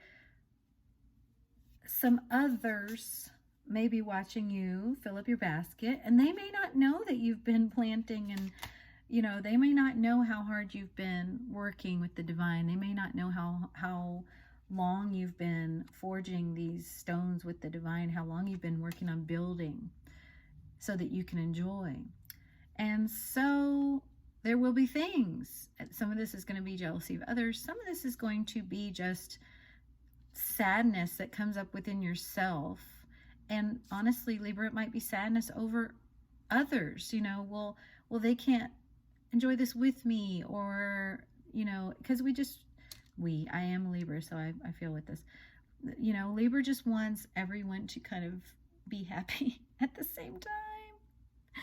some others may be watching you fill up your basket, and they may not know that you've been planting, and, you know, they may not know how hard you've been working with the divine. They may not know how long you've been forging these stones with the divine, how long you've been working on building so that you can enjoy. And so there will be things. Some of this is going to be jealousy of others. Some of this is going to be just sadness that comes up within yourself. And honestly, Libra, it might be sadness over others. You know, well, they can't enjoy this with me, or, you know, because I am a Libra, so I feel with this. You know, Libra just wants everyone to kind of be happy at the same time.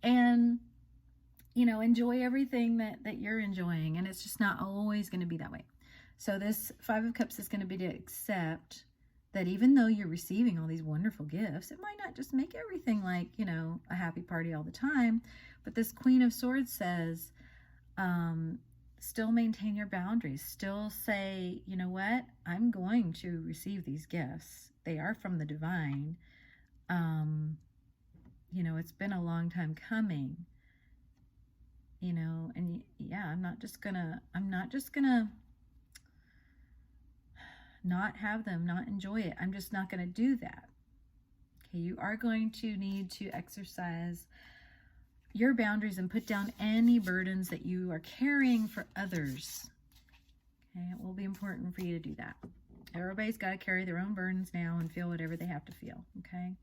And, you know, enjoy everything that you're enjoying. And it's just not always going to be that way. So this Five of Cups is going to be to accept that even though you're receiving all these wonderful gifts, it might not just make everything like, you know, a happy party all the time. But this Queen of Swords says, still maintain your boundaries. Still say, you know what? I'm going to receive these gifts. They are from the divine. You know, it's been a long time coming. You know, and yeah, I'm not just gonna not have them, not enjoy it. I'm just not going to do that. Okay, you are going to need to exercise your boundaries and put down any burdens that you are carrying for others. Okay, it will be important for you to do that. Everybody's got to carry their own burdens now and feel whatever they have to feel. Okay.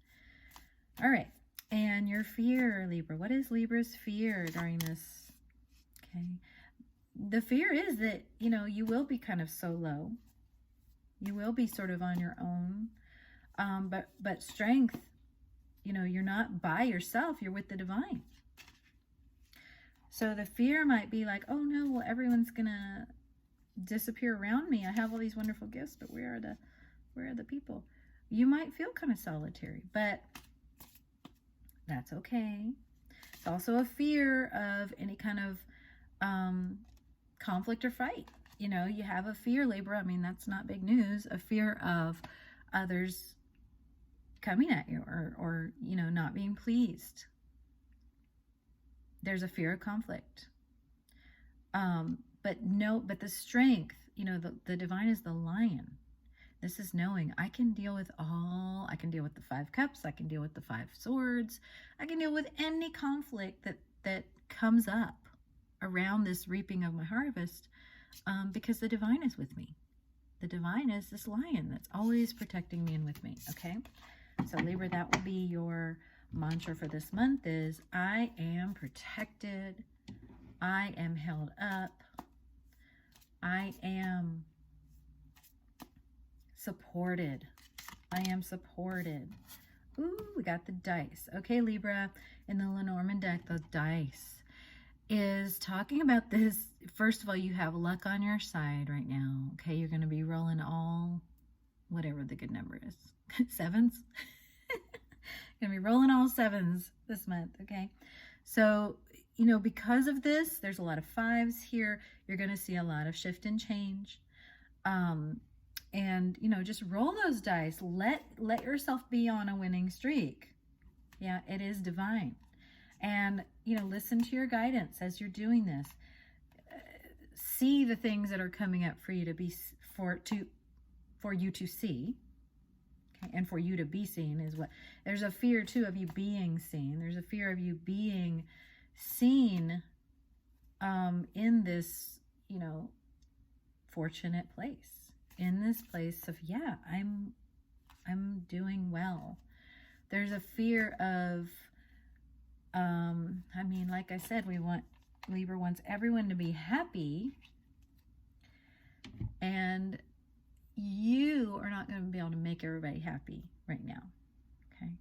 All right. And your fear, Libra. What is Libra's fear during this? Okay. The fear is that, you know, you will be kind of solo. You will be sort of on your own, but strength, you know, you're not by yourself, you're with the divine. So the fear might be like, oh no, well, everyone's going to disappear around me. I have all these wonderful gifts, but where are the people? You might feel kind of solitary, but that's okay. It's also a fear of any kind of conflict or fight. You know, you have a fear, Libra. I mean, that's not big news. A fear of others coming at you or you know, not being pleased. There's a fear of conflict. But the strength, you know, the divine is the lion. This is knowing I can deal with the Five Cups. I can deal with the Five Swords. I can deal with any conflict that comes up around this reaping of my harvest. Because the divine is with me. The divine is this lion that's always protecting me and with me. Okay. So Libra, that will be your mantra for this month is I am protected. I am held up. I am supported. I am supported. Ooh, we got the dice. Okay, Libra, in the Lenormand deck, the dice is talking about this. First of all, you have luck on your side right now. Okay, you're going to be rolling all, whatever the good number is, sevens. Going to be rolling all sevens this month. Okay, so, you know, because of this, there's a lot of fives here. You're going to see a lot of shift and change. And, you know, just roll those dice. Let yourself be on a winning streak. Yeah, it is divine. And, you know, listen to your guidance as you're doing this. See the things that are coming up for you for you to see. Okay? And for you to be seen is what, there's a fear too of you being seen. There's a fear of you being seen in this, you know, fortunate place. In this place of, yeah, I'm doing well. There's a fear of, I mean, like I said, Libra wants everyone to be happy, and you are not going to be able to make everybody happy right now. Okay.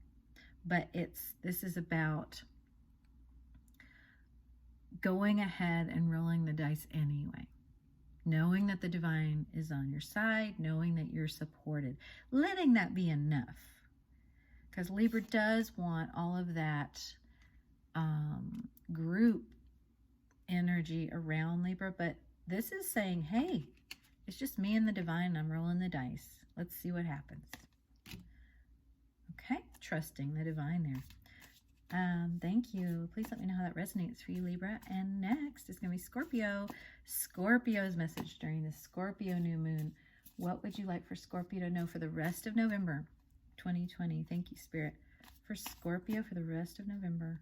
But this is about going ahead and rolling the dice anyway. Knowing that the divine is on your side, knowing that you're supported, letting that be enough. Because Libra does want all of that group energy around Libra, but this is saying, hey, it's just me and the divine. I'm rolling the dice. Let's see what happens. Okay, trusting the divine there. Thank you. Please let me know how that resonates for you, Libra. And next is going to be Scorpio. Scorpio's message during the Scorpio new moon. What would you like for Scorpio to know for the rest of November 2020? Thank you, Spirit. For Scorpio for the rest of November.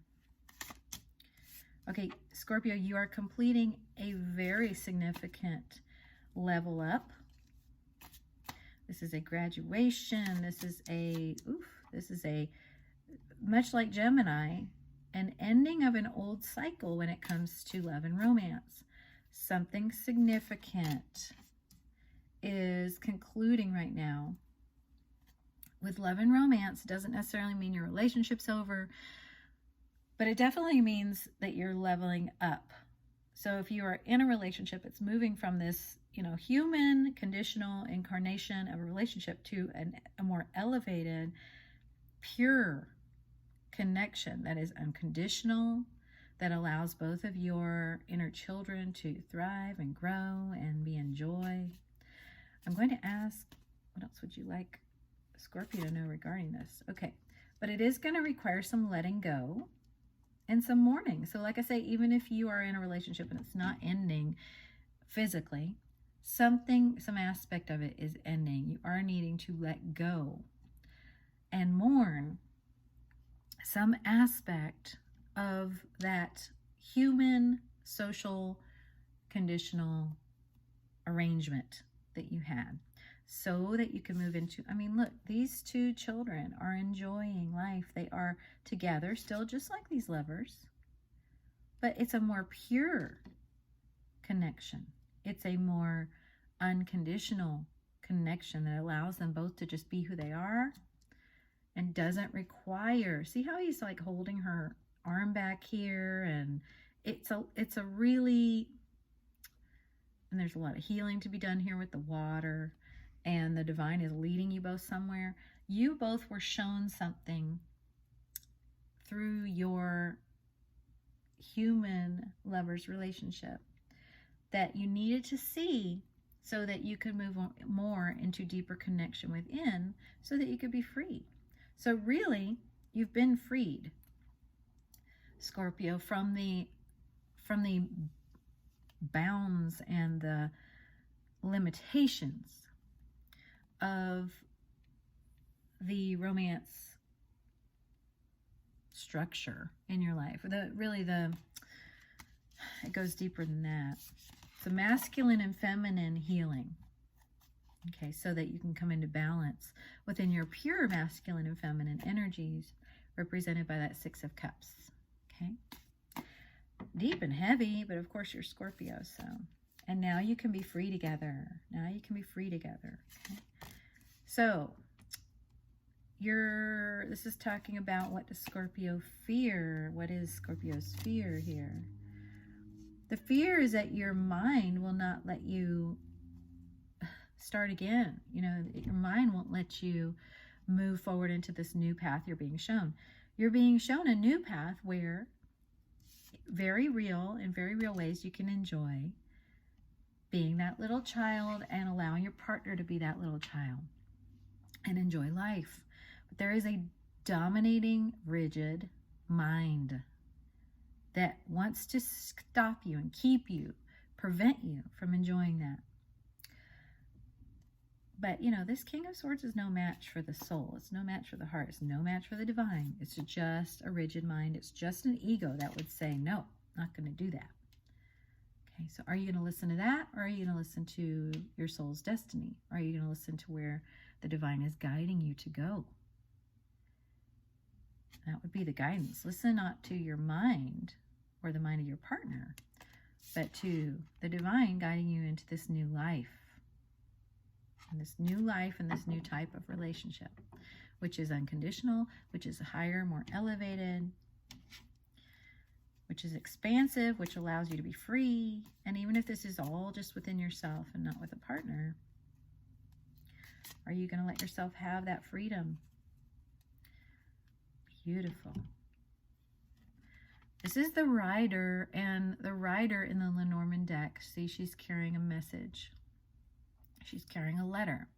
Okay, Scorpio, you are completing a very significant level up. This is a graduation. This is a, much like Gemini an ending of an old cycle when it comes to love and romance. Something significant is concluding right now. With love and romance, it doesn't necessarily mean your relationship's over, but it definitely means that you're leveling up. So if you are in a relationship, it's moving from this, human conditional incarnation of a relationship to a more elevated, pure connection that is unconditional, that allows both of your inner children to thrive and grow and be in joy. I'm going to ask, what else would you like Scorpio to know regarding this? Okay, but it is going to require some letting go and some mourning. So like I say, even if you are in a relationship and it's not ending physically, some aspect of it is ending. You are needing to let go and mourn some aspect of that human, social, conditional arrangement that you had, so that you can move into, look, these two children are enjoying life. They are together still, just like these lovers, but it's a more pure connection. It's a more unconditional connection that allows them both to just be who they are and doesn't require, see how he's like holding her arm back here, and it's a really, and there's a lot of healing to be done here with the water, and the divine is leading you both somewhere. You both were shown something through your human lovers relationship that you needed to see so that you could move on more into deeper connection within, so that you could be free. So really, you've been freed, Scorpio, from the bounds and the limitations of the romance structure in your life. It goes deeper than that. The masculine and feminine healing. Okay, so that you can come into balance within your pure masculine and feminine energies, represented by that Six of Cups. Okay, deep and heavy, but of course you're Scorpio, so. And now you can be free together. Now you can be free together. Okay? So, this is talking about, what does Scorpio fear? What is Scorpio's fear here? The fear is that your mind will not let you start again. Your mind won't let you move forward into this new path you're being shown. You're being shown a new path where, in very real ways, you can enjoy being that little child and allowing your partner to be that little child and enjoy life. But there is a dominating, rigid mind that wants to stop you and keep you, prevent you from enjoying that. But, this King of Swords is no match for the soul. It's no match for the heart. It's no match for the divine. It's just a rigid mind. It's just an ego that would say, no, not going to do that. Okay, so are you going to listen to that, or are you going to listen to your soul's destiny? Or are you going to listen to where the divine is guiding you to go? That would be the guidance. Listen not to your mind or the mind of your partner, but to the divine guiding you into this new life. And this new life and this new type of relationship, which is unconditional, which is higher, more elevated, which is expansive, which allows you to be free. And even if this is all just within yourself and not with a partner, are you going to let yourself have that freedom? Beautiful. This is the Rider, and the Rider in the Lenormand deck, see, she's carrying a message. She's carrying a letter.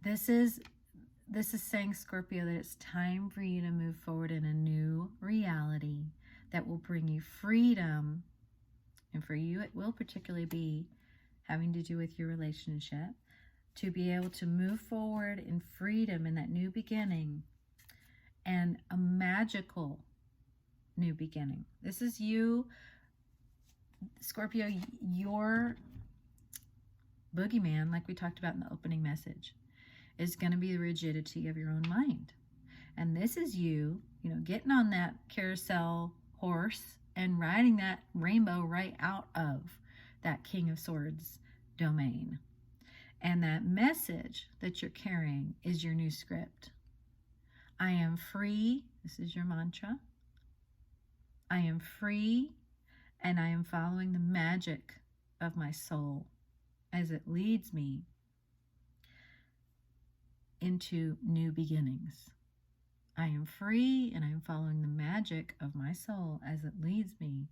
This is saying, Scorpio, that it's time for you to move forward in a new reality that will bring you freedom. And for you, it will particularly be having to do with your relationship, to be able to move forward in freedom in that new beginning, and a magical new beginning. This is you, Scorpio, your boogeyman, like we talked about in the opening message, is going to be the rigidity of your own mind. And this is you getting on that carousel horse and riding that rainbow right out of that King of Swords domain. And that message that you're carrying is your new script. I am free. This is your mantra. I am free, and I am following the magic of my soul as it leads me into new beginnings. I am free, and I am following the magic of my soul as it leads me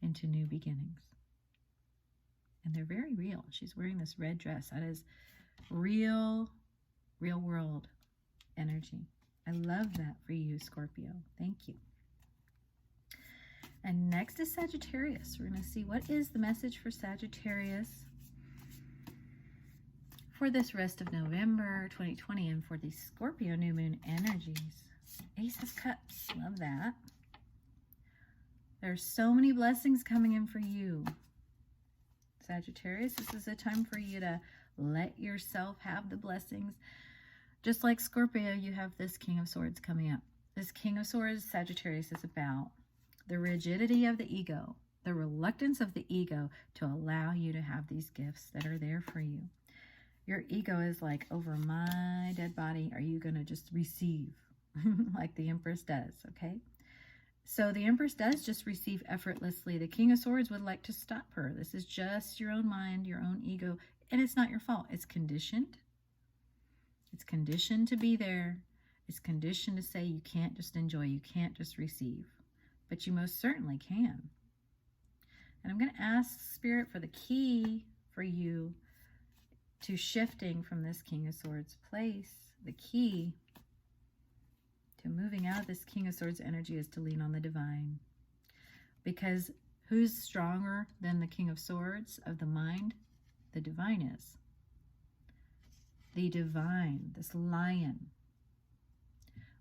into new beginnings. And they're very real. She's wearing this red dress. That is real world energy. I love that for you, Scorpio. Thank you. And next is Sagittarius. We're going to see what is the message for Sagittarius for this rest of November 2020 and for the Scorpio new moon energies. Ace of Cups. Love that. There's so many blessings coming in for you, Sagittarius. This is a time for you to let yourself have the blessings. Just like Scorpio, you have this King of Swords coming up. This King of Swords, Sagittarius, is about the rigidity of the ego, the reluctance of the ego to allow you to have these gifts that are there for you. Your ego is like, over my dead body, are you going to just receive like the Empress does, okay? So the Empress does just receive effortlessly. The King of Swords would like to stop her. This is just your own mind, your own ego, and it's not your fault. It's conditioned. It's conditioned to be there. It's conditioned to say you can't just enjoy, you can't just receive. But you most certainly can. And I'm going to ask Spirit for the key for you to shifting from this King of Swords place. The key to moving out of this King of Swords energy is to lean on the divine. Because who's stronger than the King of Swords of the mind? The divine is. The divine, this lion,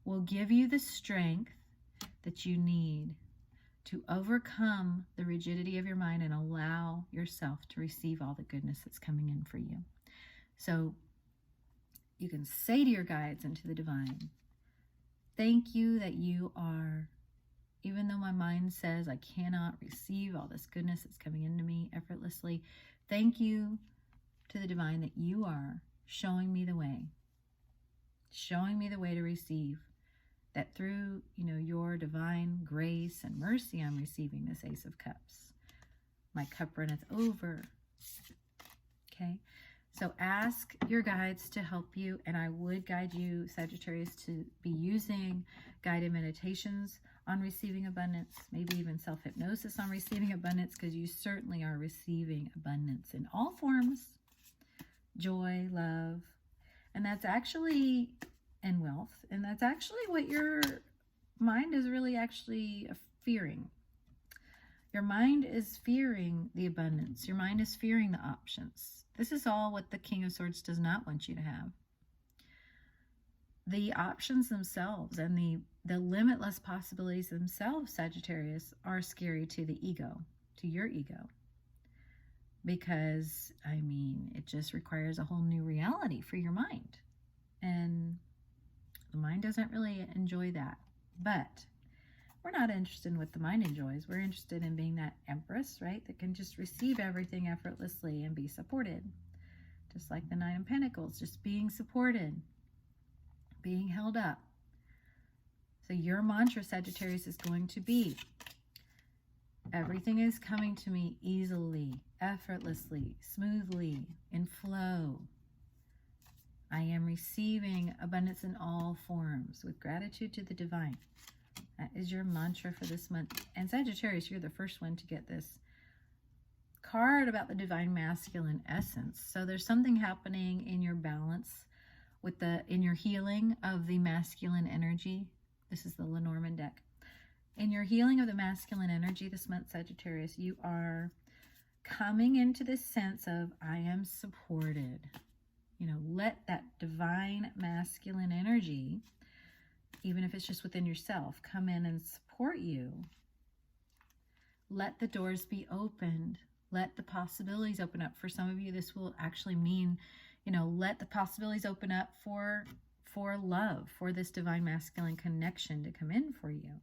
will give you the strength that you need to overcome the rigidity of your mind and allow yourself to receive all the goodness that's coming in for you. So you can say to your guides and to the divine, thank you that you are, even though my mind says I cannot receive all this goodness that's coming into me effortlessly, thank you to the divine that you are showing me the way to receive. That through, your divine grace and mercy, I'm receiving this Ace of Cups. My cup runneth over. Okay, so ask your guides to help you, and I would guide you, Sagittarius, to be using guided meditations on receiving abundance, maybe even self-hypnosis on receiving abundance, because you certainly are receiving abundance in all forms, joy, love, and that's actually... and wealth. And that's actually what your mind is really actually fearing. Your mind is fearing the abundance. Your mind is fearing the options. This is all what the King of Swords does not want you to have. The options themselves and the limitless possibilities themselves, Sagittarius, are scary to the ego, to your ego. Because, it just requires a whole new reality for your mind. And the mind doesn't really enjoy that. But we're not interested in what the mind enjoys. We're interested in being that Empress, right? That can just receive everything effortlessly and be supported. Just like the Nine of Pentacles, just being supported, being held up. So your mantra, Sagittarius, is going to be, everything is coming to me easily, effortlessly, smoothly, in flow. I am receiving abundance in all forms with gratitude to the divine. That is your mantra for this month. And Sagittarius, you're the first one to get this card about the divine masculine essence. So there's something happening in your balance with in your healing of the masculine energy. This is the Lenormand deck. In your healing of the masculine energy this month, Sagittarius, you are coming into this sense of, I am supported. Let that divine masculine energy, even if it's just within yourself, come in and support you. Let the doors be opened. Let the possibilities open up. For some of you, this will actually mean, let the possibilities open up for for love, for this divine masculine connection to come in for you.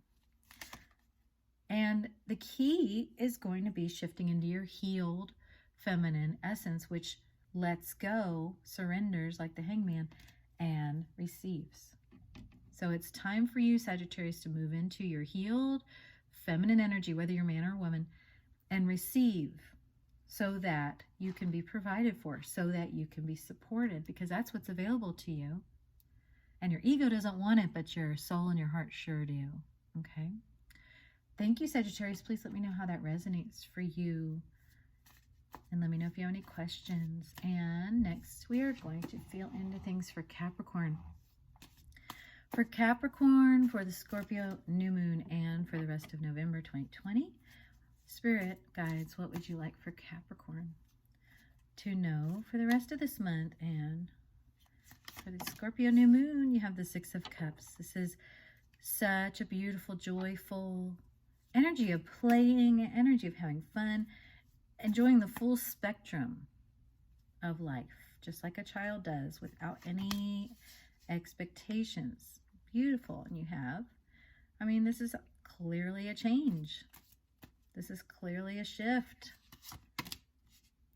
And the key is going to be shifting into your healed feminine essence, which lets go, surrenders like the hangman, and receives. So it's time for you, Sagittarius, to move into your healed feminine energy, whether you're man or woman, and receive so that you can be provided for, so that you can be supported, because that's what's available to you. And your ego doesn't want it, but your soul and your heart sure do. Okay? Thank you, Sagittarius. Please let me know how that resonates for you. And let me know if you have any questions. And next, we are going to feel into things for Capricorn. For Capricorn, for the Scorpio new moon, and for the rest of November 2020, Spirit guides, what would you like for Capricorn to know for the rest of this month? And for the Scorpio new moon, you have the Six of Cups. This is such a beautiful, joyful energy of playing, energy of having fun, enjoying the full spectrum of life, just like a child does, without any expectations. Beautiful. And you have, I mean, this is clearly a change. This is clearly a shift.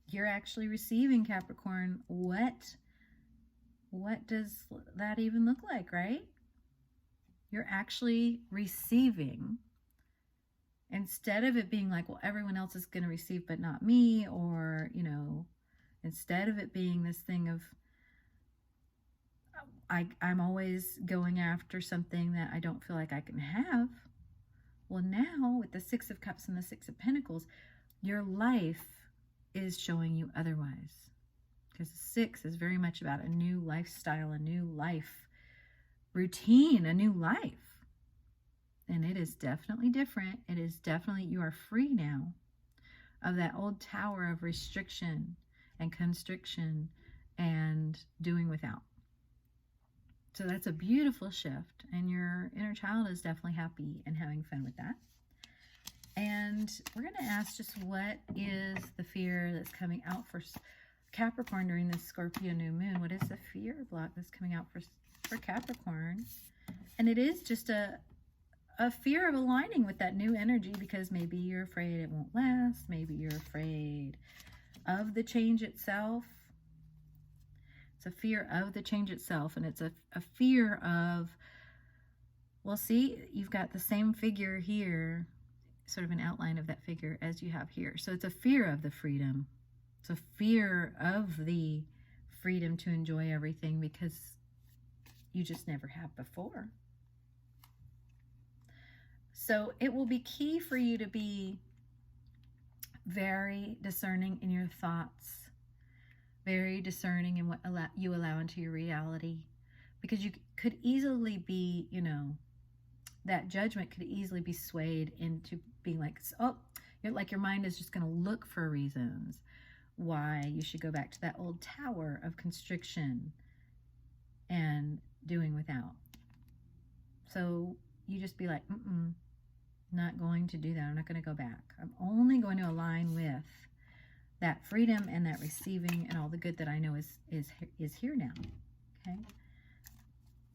You're actually receiving, Capricorn. What does that even look like, right? You're actually receiving. Instead of it being like, well, everyone else is going to receive but not me, or, you know, instead of it being this thing of, I'm always going after something that I don't feel like I can have. Well, now with the Six of Cups and the Six of Pentacles, your life is showing you otherwise. Because the Six is very much about a new lifestyle, a new life routine, a new life. And it is definitely different. It is definitely, you are free now of that old tower of restriction and constriction and doing without. So that's a beautiful shift, and your inner child is definitely happy and having fun with that. And we're going to ask just what is the fear that's coming out for Capricorn during this Scorpio new moon? What is the fear block that's coming out for Capricorn? And it is just a fear of aligning with that new energy, because maybe you're afraid it won't last. Maybe you're afraid of the change itself. It's a fear of the change itself, and it's a fear of, well, see, you've got the same figure here, sort of an outline of that figure as you have here. So it's a fear of the freedom. It's a fear of the freedom to enjoy everything because you just never have before. So it will be key for you to be very discerning in your thoughts, very discerning in what you allow into your reality, because you could easily be, you know, that judgment could easily be swayed into being like, oh, you're like, your mind is just going to look for reasons why you should go back to that old tower of constriction and doing without. So you just be like, not going to do that. I'm not going to go back. I'm only going to align with that freedom and that receiving and all the good that I know is here now. Okay.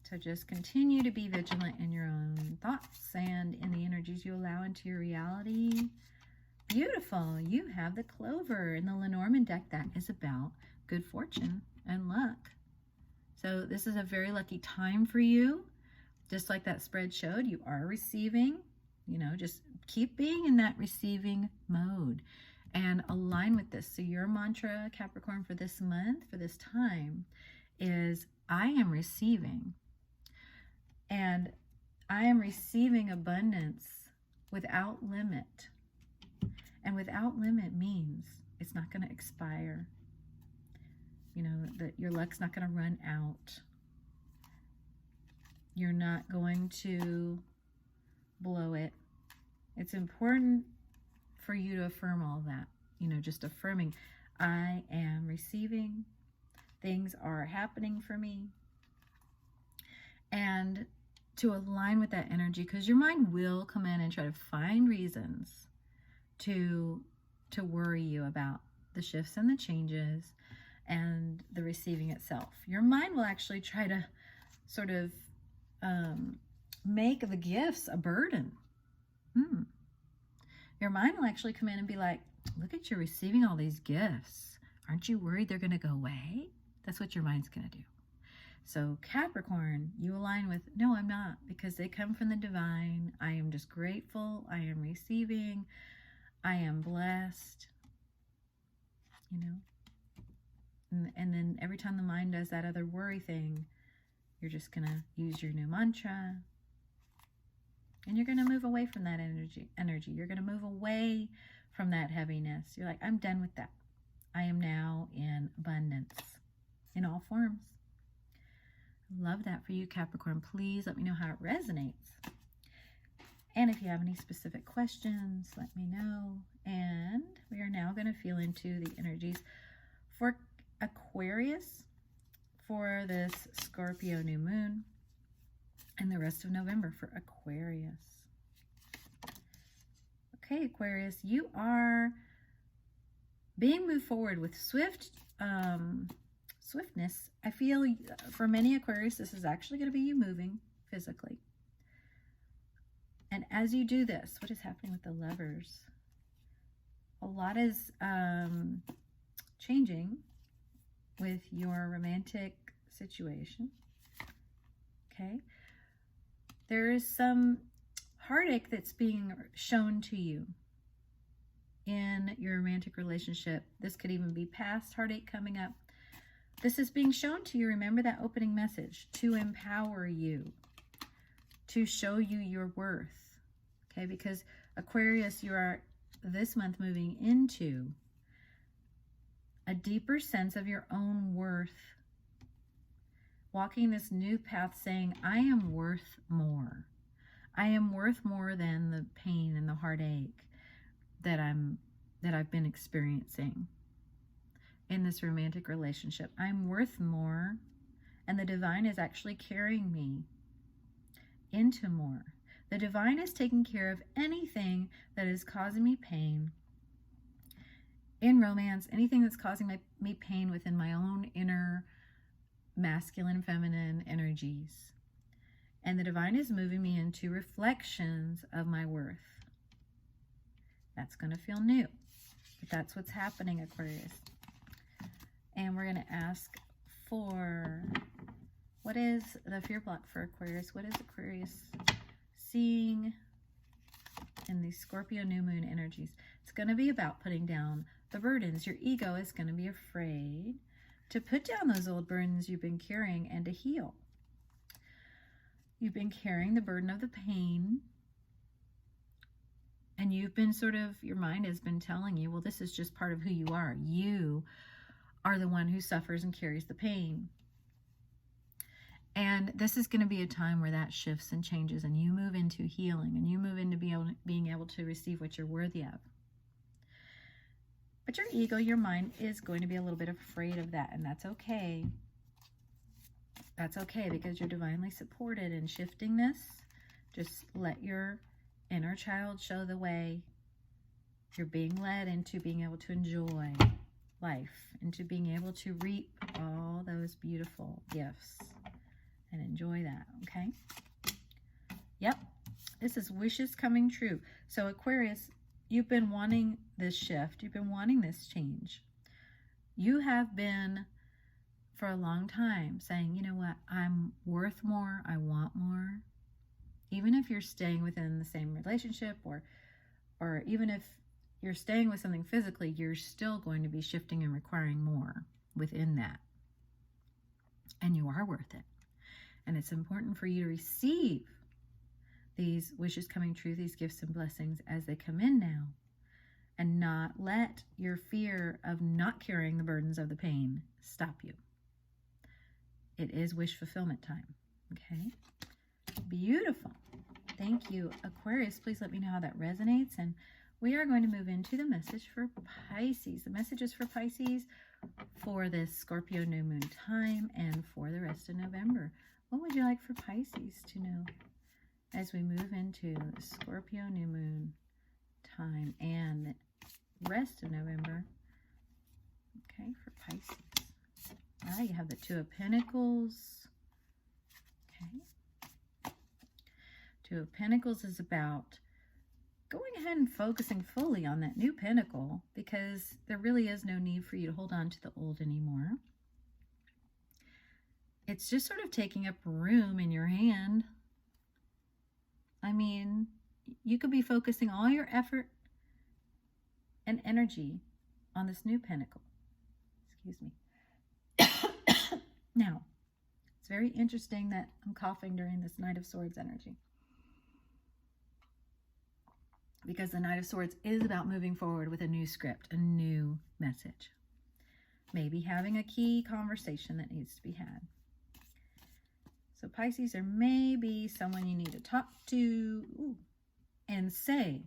So just continue to be vigilant in your own thoughts and in the energies you allow into your reality. Beautiful. You have the Clover in the Lenormand deck. That is about good fortune and luck. So this is a very lucky time for you. Just like that spread showed, you are receiving. You know, just keep being in that receiving mode and align with this. So your mantra, Capricorn, for this month, for this time, is I am receiving. And I am receiving abundance without limit. And without limit means it's not going to expire. You know, that your luck's not going to run out. You're not going to blow it. It's important for you to affirm all that. You know, just affirming, I am receiving. Things are happening for me. And to align with that energy, because your mind will come in and try to find reasons to worry you about the shifts and the changes and the receiving itself. Your mind will actually try to sort of make the gifts a burden. Your mind will actually come in and be like, look at you receiving all these gifts. Aren't you worried they're going to go away? That's what your mind's going to do. So Capricorn, you align with, no, I'm not, because they come from the divine. I am just grateful. I am receiving. I am blessed. You know? And then every time the mind does that other worry thing, you're just going to use your new mantra. And you're going to move away from that energy. You're going to move away from that heaviness. You're like, I'm done with that. I am now in abundance in all forms. Love that for you, Capricorn. Please let me know how it resonates. And if you have any specific questions, let me know. And we are now going to feel into the energies for Aquarius for this Scorpio new moon and the rest of November for Aquarius. Okay, Aquarius, you are being moved forward with swiftness. I feel for many Aquarius, this is actually going to be you moving physically. And as you do this, what is happening with the Lovers? A lot is changing with your romantic situation. Okay. There is some heartache that's being shown to you in your romantic relationship. This could even be past heartache coming up. This is being shown to you. Remember that opening message, to empower you, to show you your worth. Okay, because Aquarius, you are this month moving into a deeper sense of your own worth. Walking this new path saying, I am worth more. I am worth more than the pain and the heartache that I've been experiencing in this romantic relationship. I'm worth more, and the divine is actually carrying me into more. The divine is taking care of anything that is causing me pain in romance, anything that's causing me pain within my own inner masculine, feminine energies. And the divine is moving me into reflections of my worth. That's going to feel new, but that's what's happening, Aquarius. And we're going to ask for, what is the fear block for Aquarius? What is Aquarius seeing in these Scorpio new moon energies? It's going to be about putting down the burdens. Your ego is going to be afraid to put down those old burdens you've been carrying and to heal. You've been carrying the burden of the pain, and you've been your mind has been telling you, well, this is just part of who you are. You are the one who suffers and carries the pain. And this is going to be a time where that shifts and changes, and you move into healing, and you move into being able to receive what you're worthy of. But your ego, your mind, is going to be a little bit afraid of that, and that's okay. That's okay, because you're divinely supported in shifting this. Just let your inner child show the way. You're being led into being able to enjoy life, into being able to reap all those beautiful gifts and enjoy that, okay? Yep, this is wishes coming true. So Aquarius, you've been wanting this shift. You've been wanting this change. You have been, for a long time, saying, you know what, I'm worth more, I want more. Even if you're staying within the same relationship, or even if you're staying with something physically, you're still going to be shifting and requiring more within that. And you are worth it. And it's important for you to receive these wishes coming true, these gifts and blessings as they come in now, and not let your fear of not carrying the burdens of the pain stop you. It is wish fulfillment time, okay? Beautiful. Thank you, Aquarius. Please let me know how that resonates, and we are going to move into the message for Pisces. The messages for Pisces for this Scorpio new moon time and for the rest of November. What would you like for Pisces to know as we move into the Scorpio new moon time and the rest of November? Okay, for Pisces. You have the Two of Pentacles, Okay. Two of Pentacles is about going ahead and focusing fully on that new pinnacle, because there really is no need for you to hold on to the old anymore. It's just sort of taking up room in your hand. I mean, you could be focusing all your effort and energy on this new pinnacle. Excuse me. Now, it's very interesting that I'm coughing during this Knight of Swords energy, because the Knight of Swords is about moving forward with a new script, a new message. Maybe having a key conversation that needs to be had. So Pisces, there may be someone you need to talk to and say,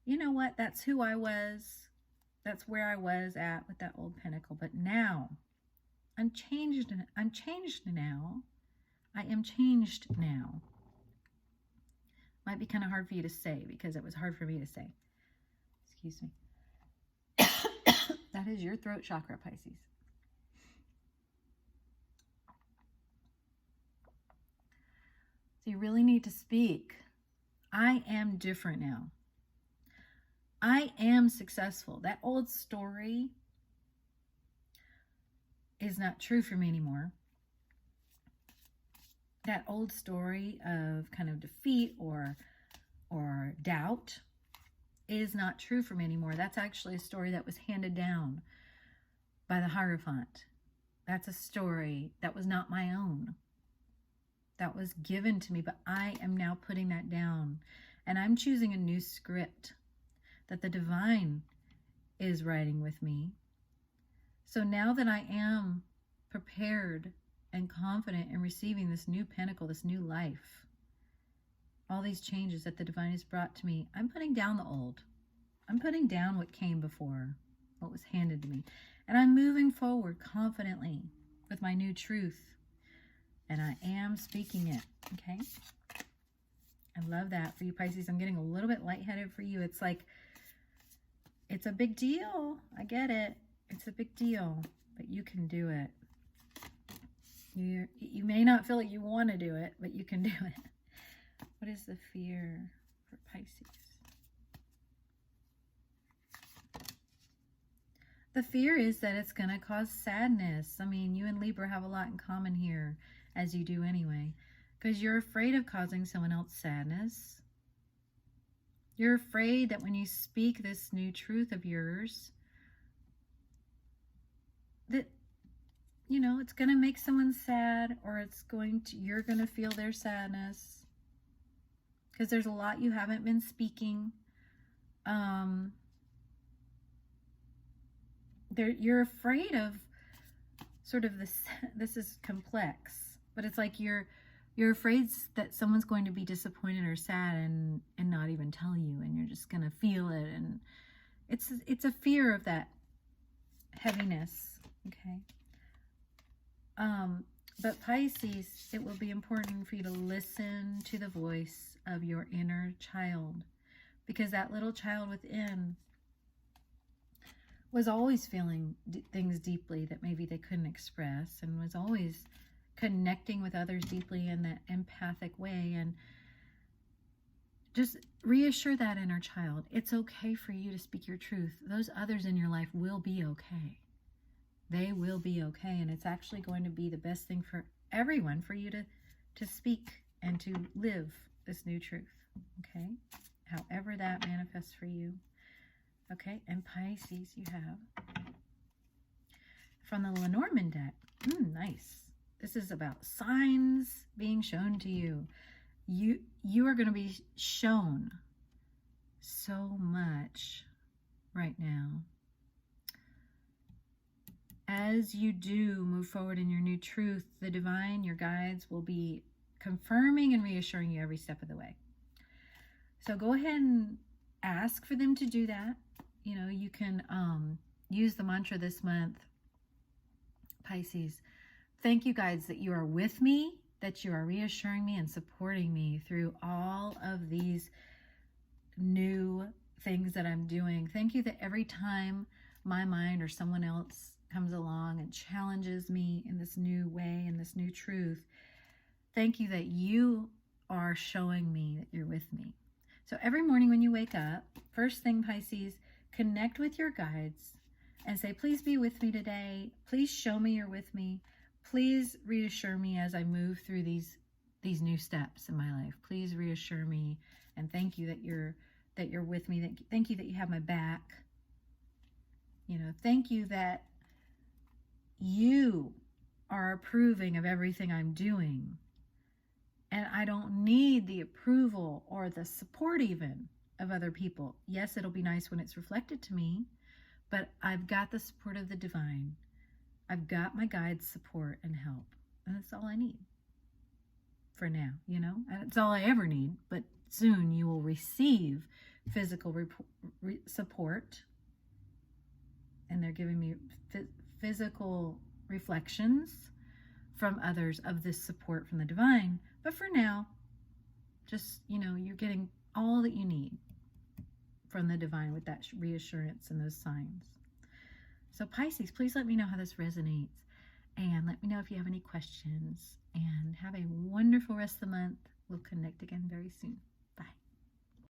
you know what, that's who I was. That's where I was at with that old pinnacle. But now, I'm changed now. I am changed now. Might be kind of hard for you to say, because it was hard for me to say. Excuse me. That is your throat chakra, Pisces. So you really need to speak. I am different now. I am successful. That old story is not true for me anymore. That old story of kind of defeat or doubt is not true for me anymore. That's actually a story that was handed down by the Hierophant. That's a story that was not my own. That was given to me, but I am now putting that down. And I'm choosing a new script that the divine is writing with me. So now that I am prepared and confident in receiving this new pinnacle, this new life, all these changes that the divine has brought to me, I'm putting down the old. I'm putting down what came before, what was handed to me. And I'm moving forward confidently with my new truth. And I am speaking it, okay? I love that for you, Pisces. I'm getting a little bit lightheaded for you. It's like, it's a big deal. I get it. It's a big deal, but you can do it. You may not feel like you want to do it, but you can do it. What is the fear for Pisces? The fear is that it's going to cause sadness. I mean, you and Libra have a lot in common here, as you do anyway, because you're afraid of causing someone else sadness. You're afraid that when you speak this new truth of yours, that, you know, it's going to make someone sad, or you're going to feel their sadness, because there's a lot you haven't been speaking. You're afraid of sort of this is complex, but it's like you're afraid that someone's going to be disappointed or sad and not even tell you, and you're just going to feel it. And it's a fear of that heaviness, okay? But Pisces, it will be important for you to listen to the voice of your inner child, because that little child within was always feeling things deeply that maybe they couldn't express, and was always connecting with others deeply in that empathic way. And just reassure that inner child. It's okay for you to speak your truth. Those others in your life will be okay. They will be okay. And it's actually going to be the best thing for everyone for you to speak and to live this new truth. Okay? However that manifests for you. Okay, and Pisces, you have from the Lenormand deck. Nice. This is about signs being shown to you. You are going to be shown so much right now. As you do move forward in your new truth, the divine, your guides, will be confirming and reassuring you every step of the way. So go ahead and ask for them to do that. You know, you can use the mantra this month, Pisces. Thank you, guides, that you are with me, that you are reassuring me and supporting me through all of these new things that I'm doing. Thank you that every time my mind or someone else comes along and challenges me in this new way, in this new truth, Thank you that you are showing me that you're with me. So every morning when you wake up, first thing, Pisces, connect with your guides and say, please be with me today. Please show me you're with me. Please reassure me as I move through these new steps in my life. Please reassure me and thank you that you're with me. Thank you that you have my back. You know, thank you that you are approving of everything I'm doing. And I don't need the approval or the support even of other people. Yes, it'll be nice when it's reflected to me, but I've got the support of the divine. I've got my guide's support and help. And that's all I need for now, you know? And it's all I ever need, but soon you will receive physical support. And they're giving me physical reflections from others of this support from the divine. But for now, just, you know, you're getting all that you need from the divine with that reassurance and those signs. So Pisces, please let me know how this resonates. And let me know if you have any questions. And have a wonderful rest of the month. We'll connect again very soon.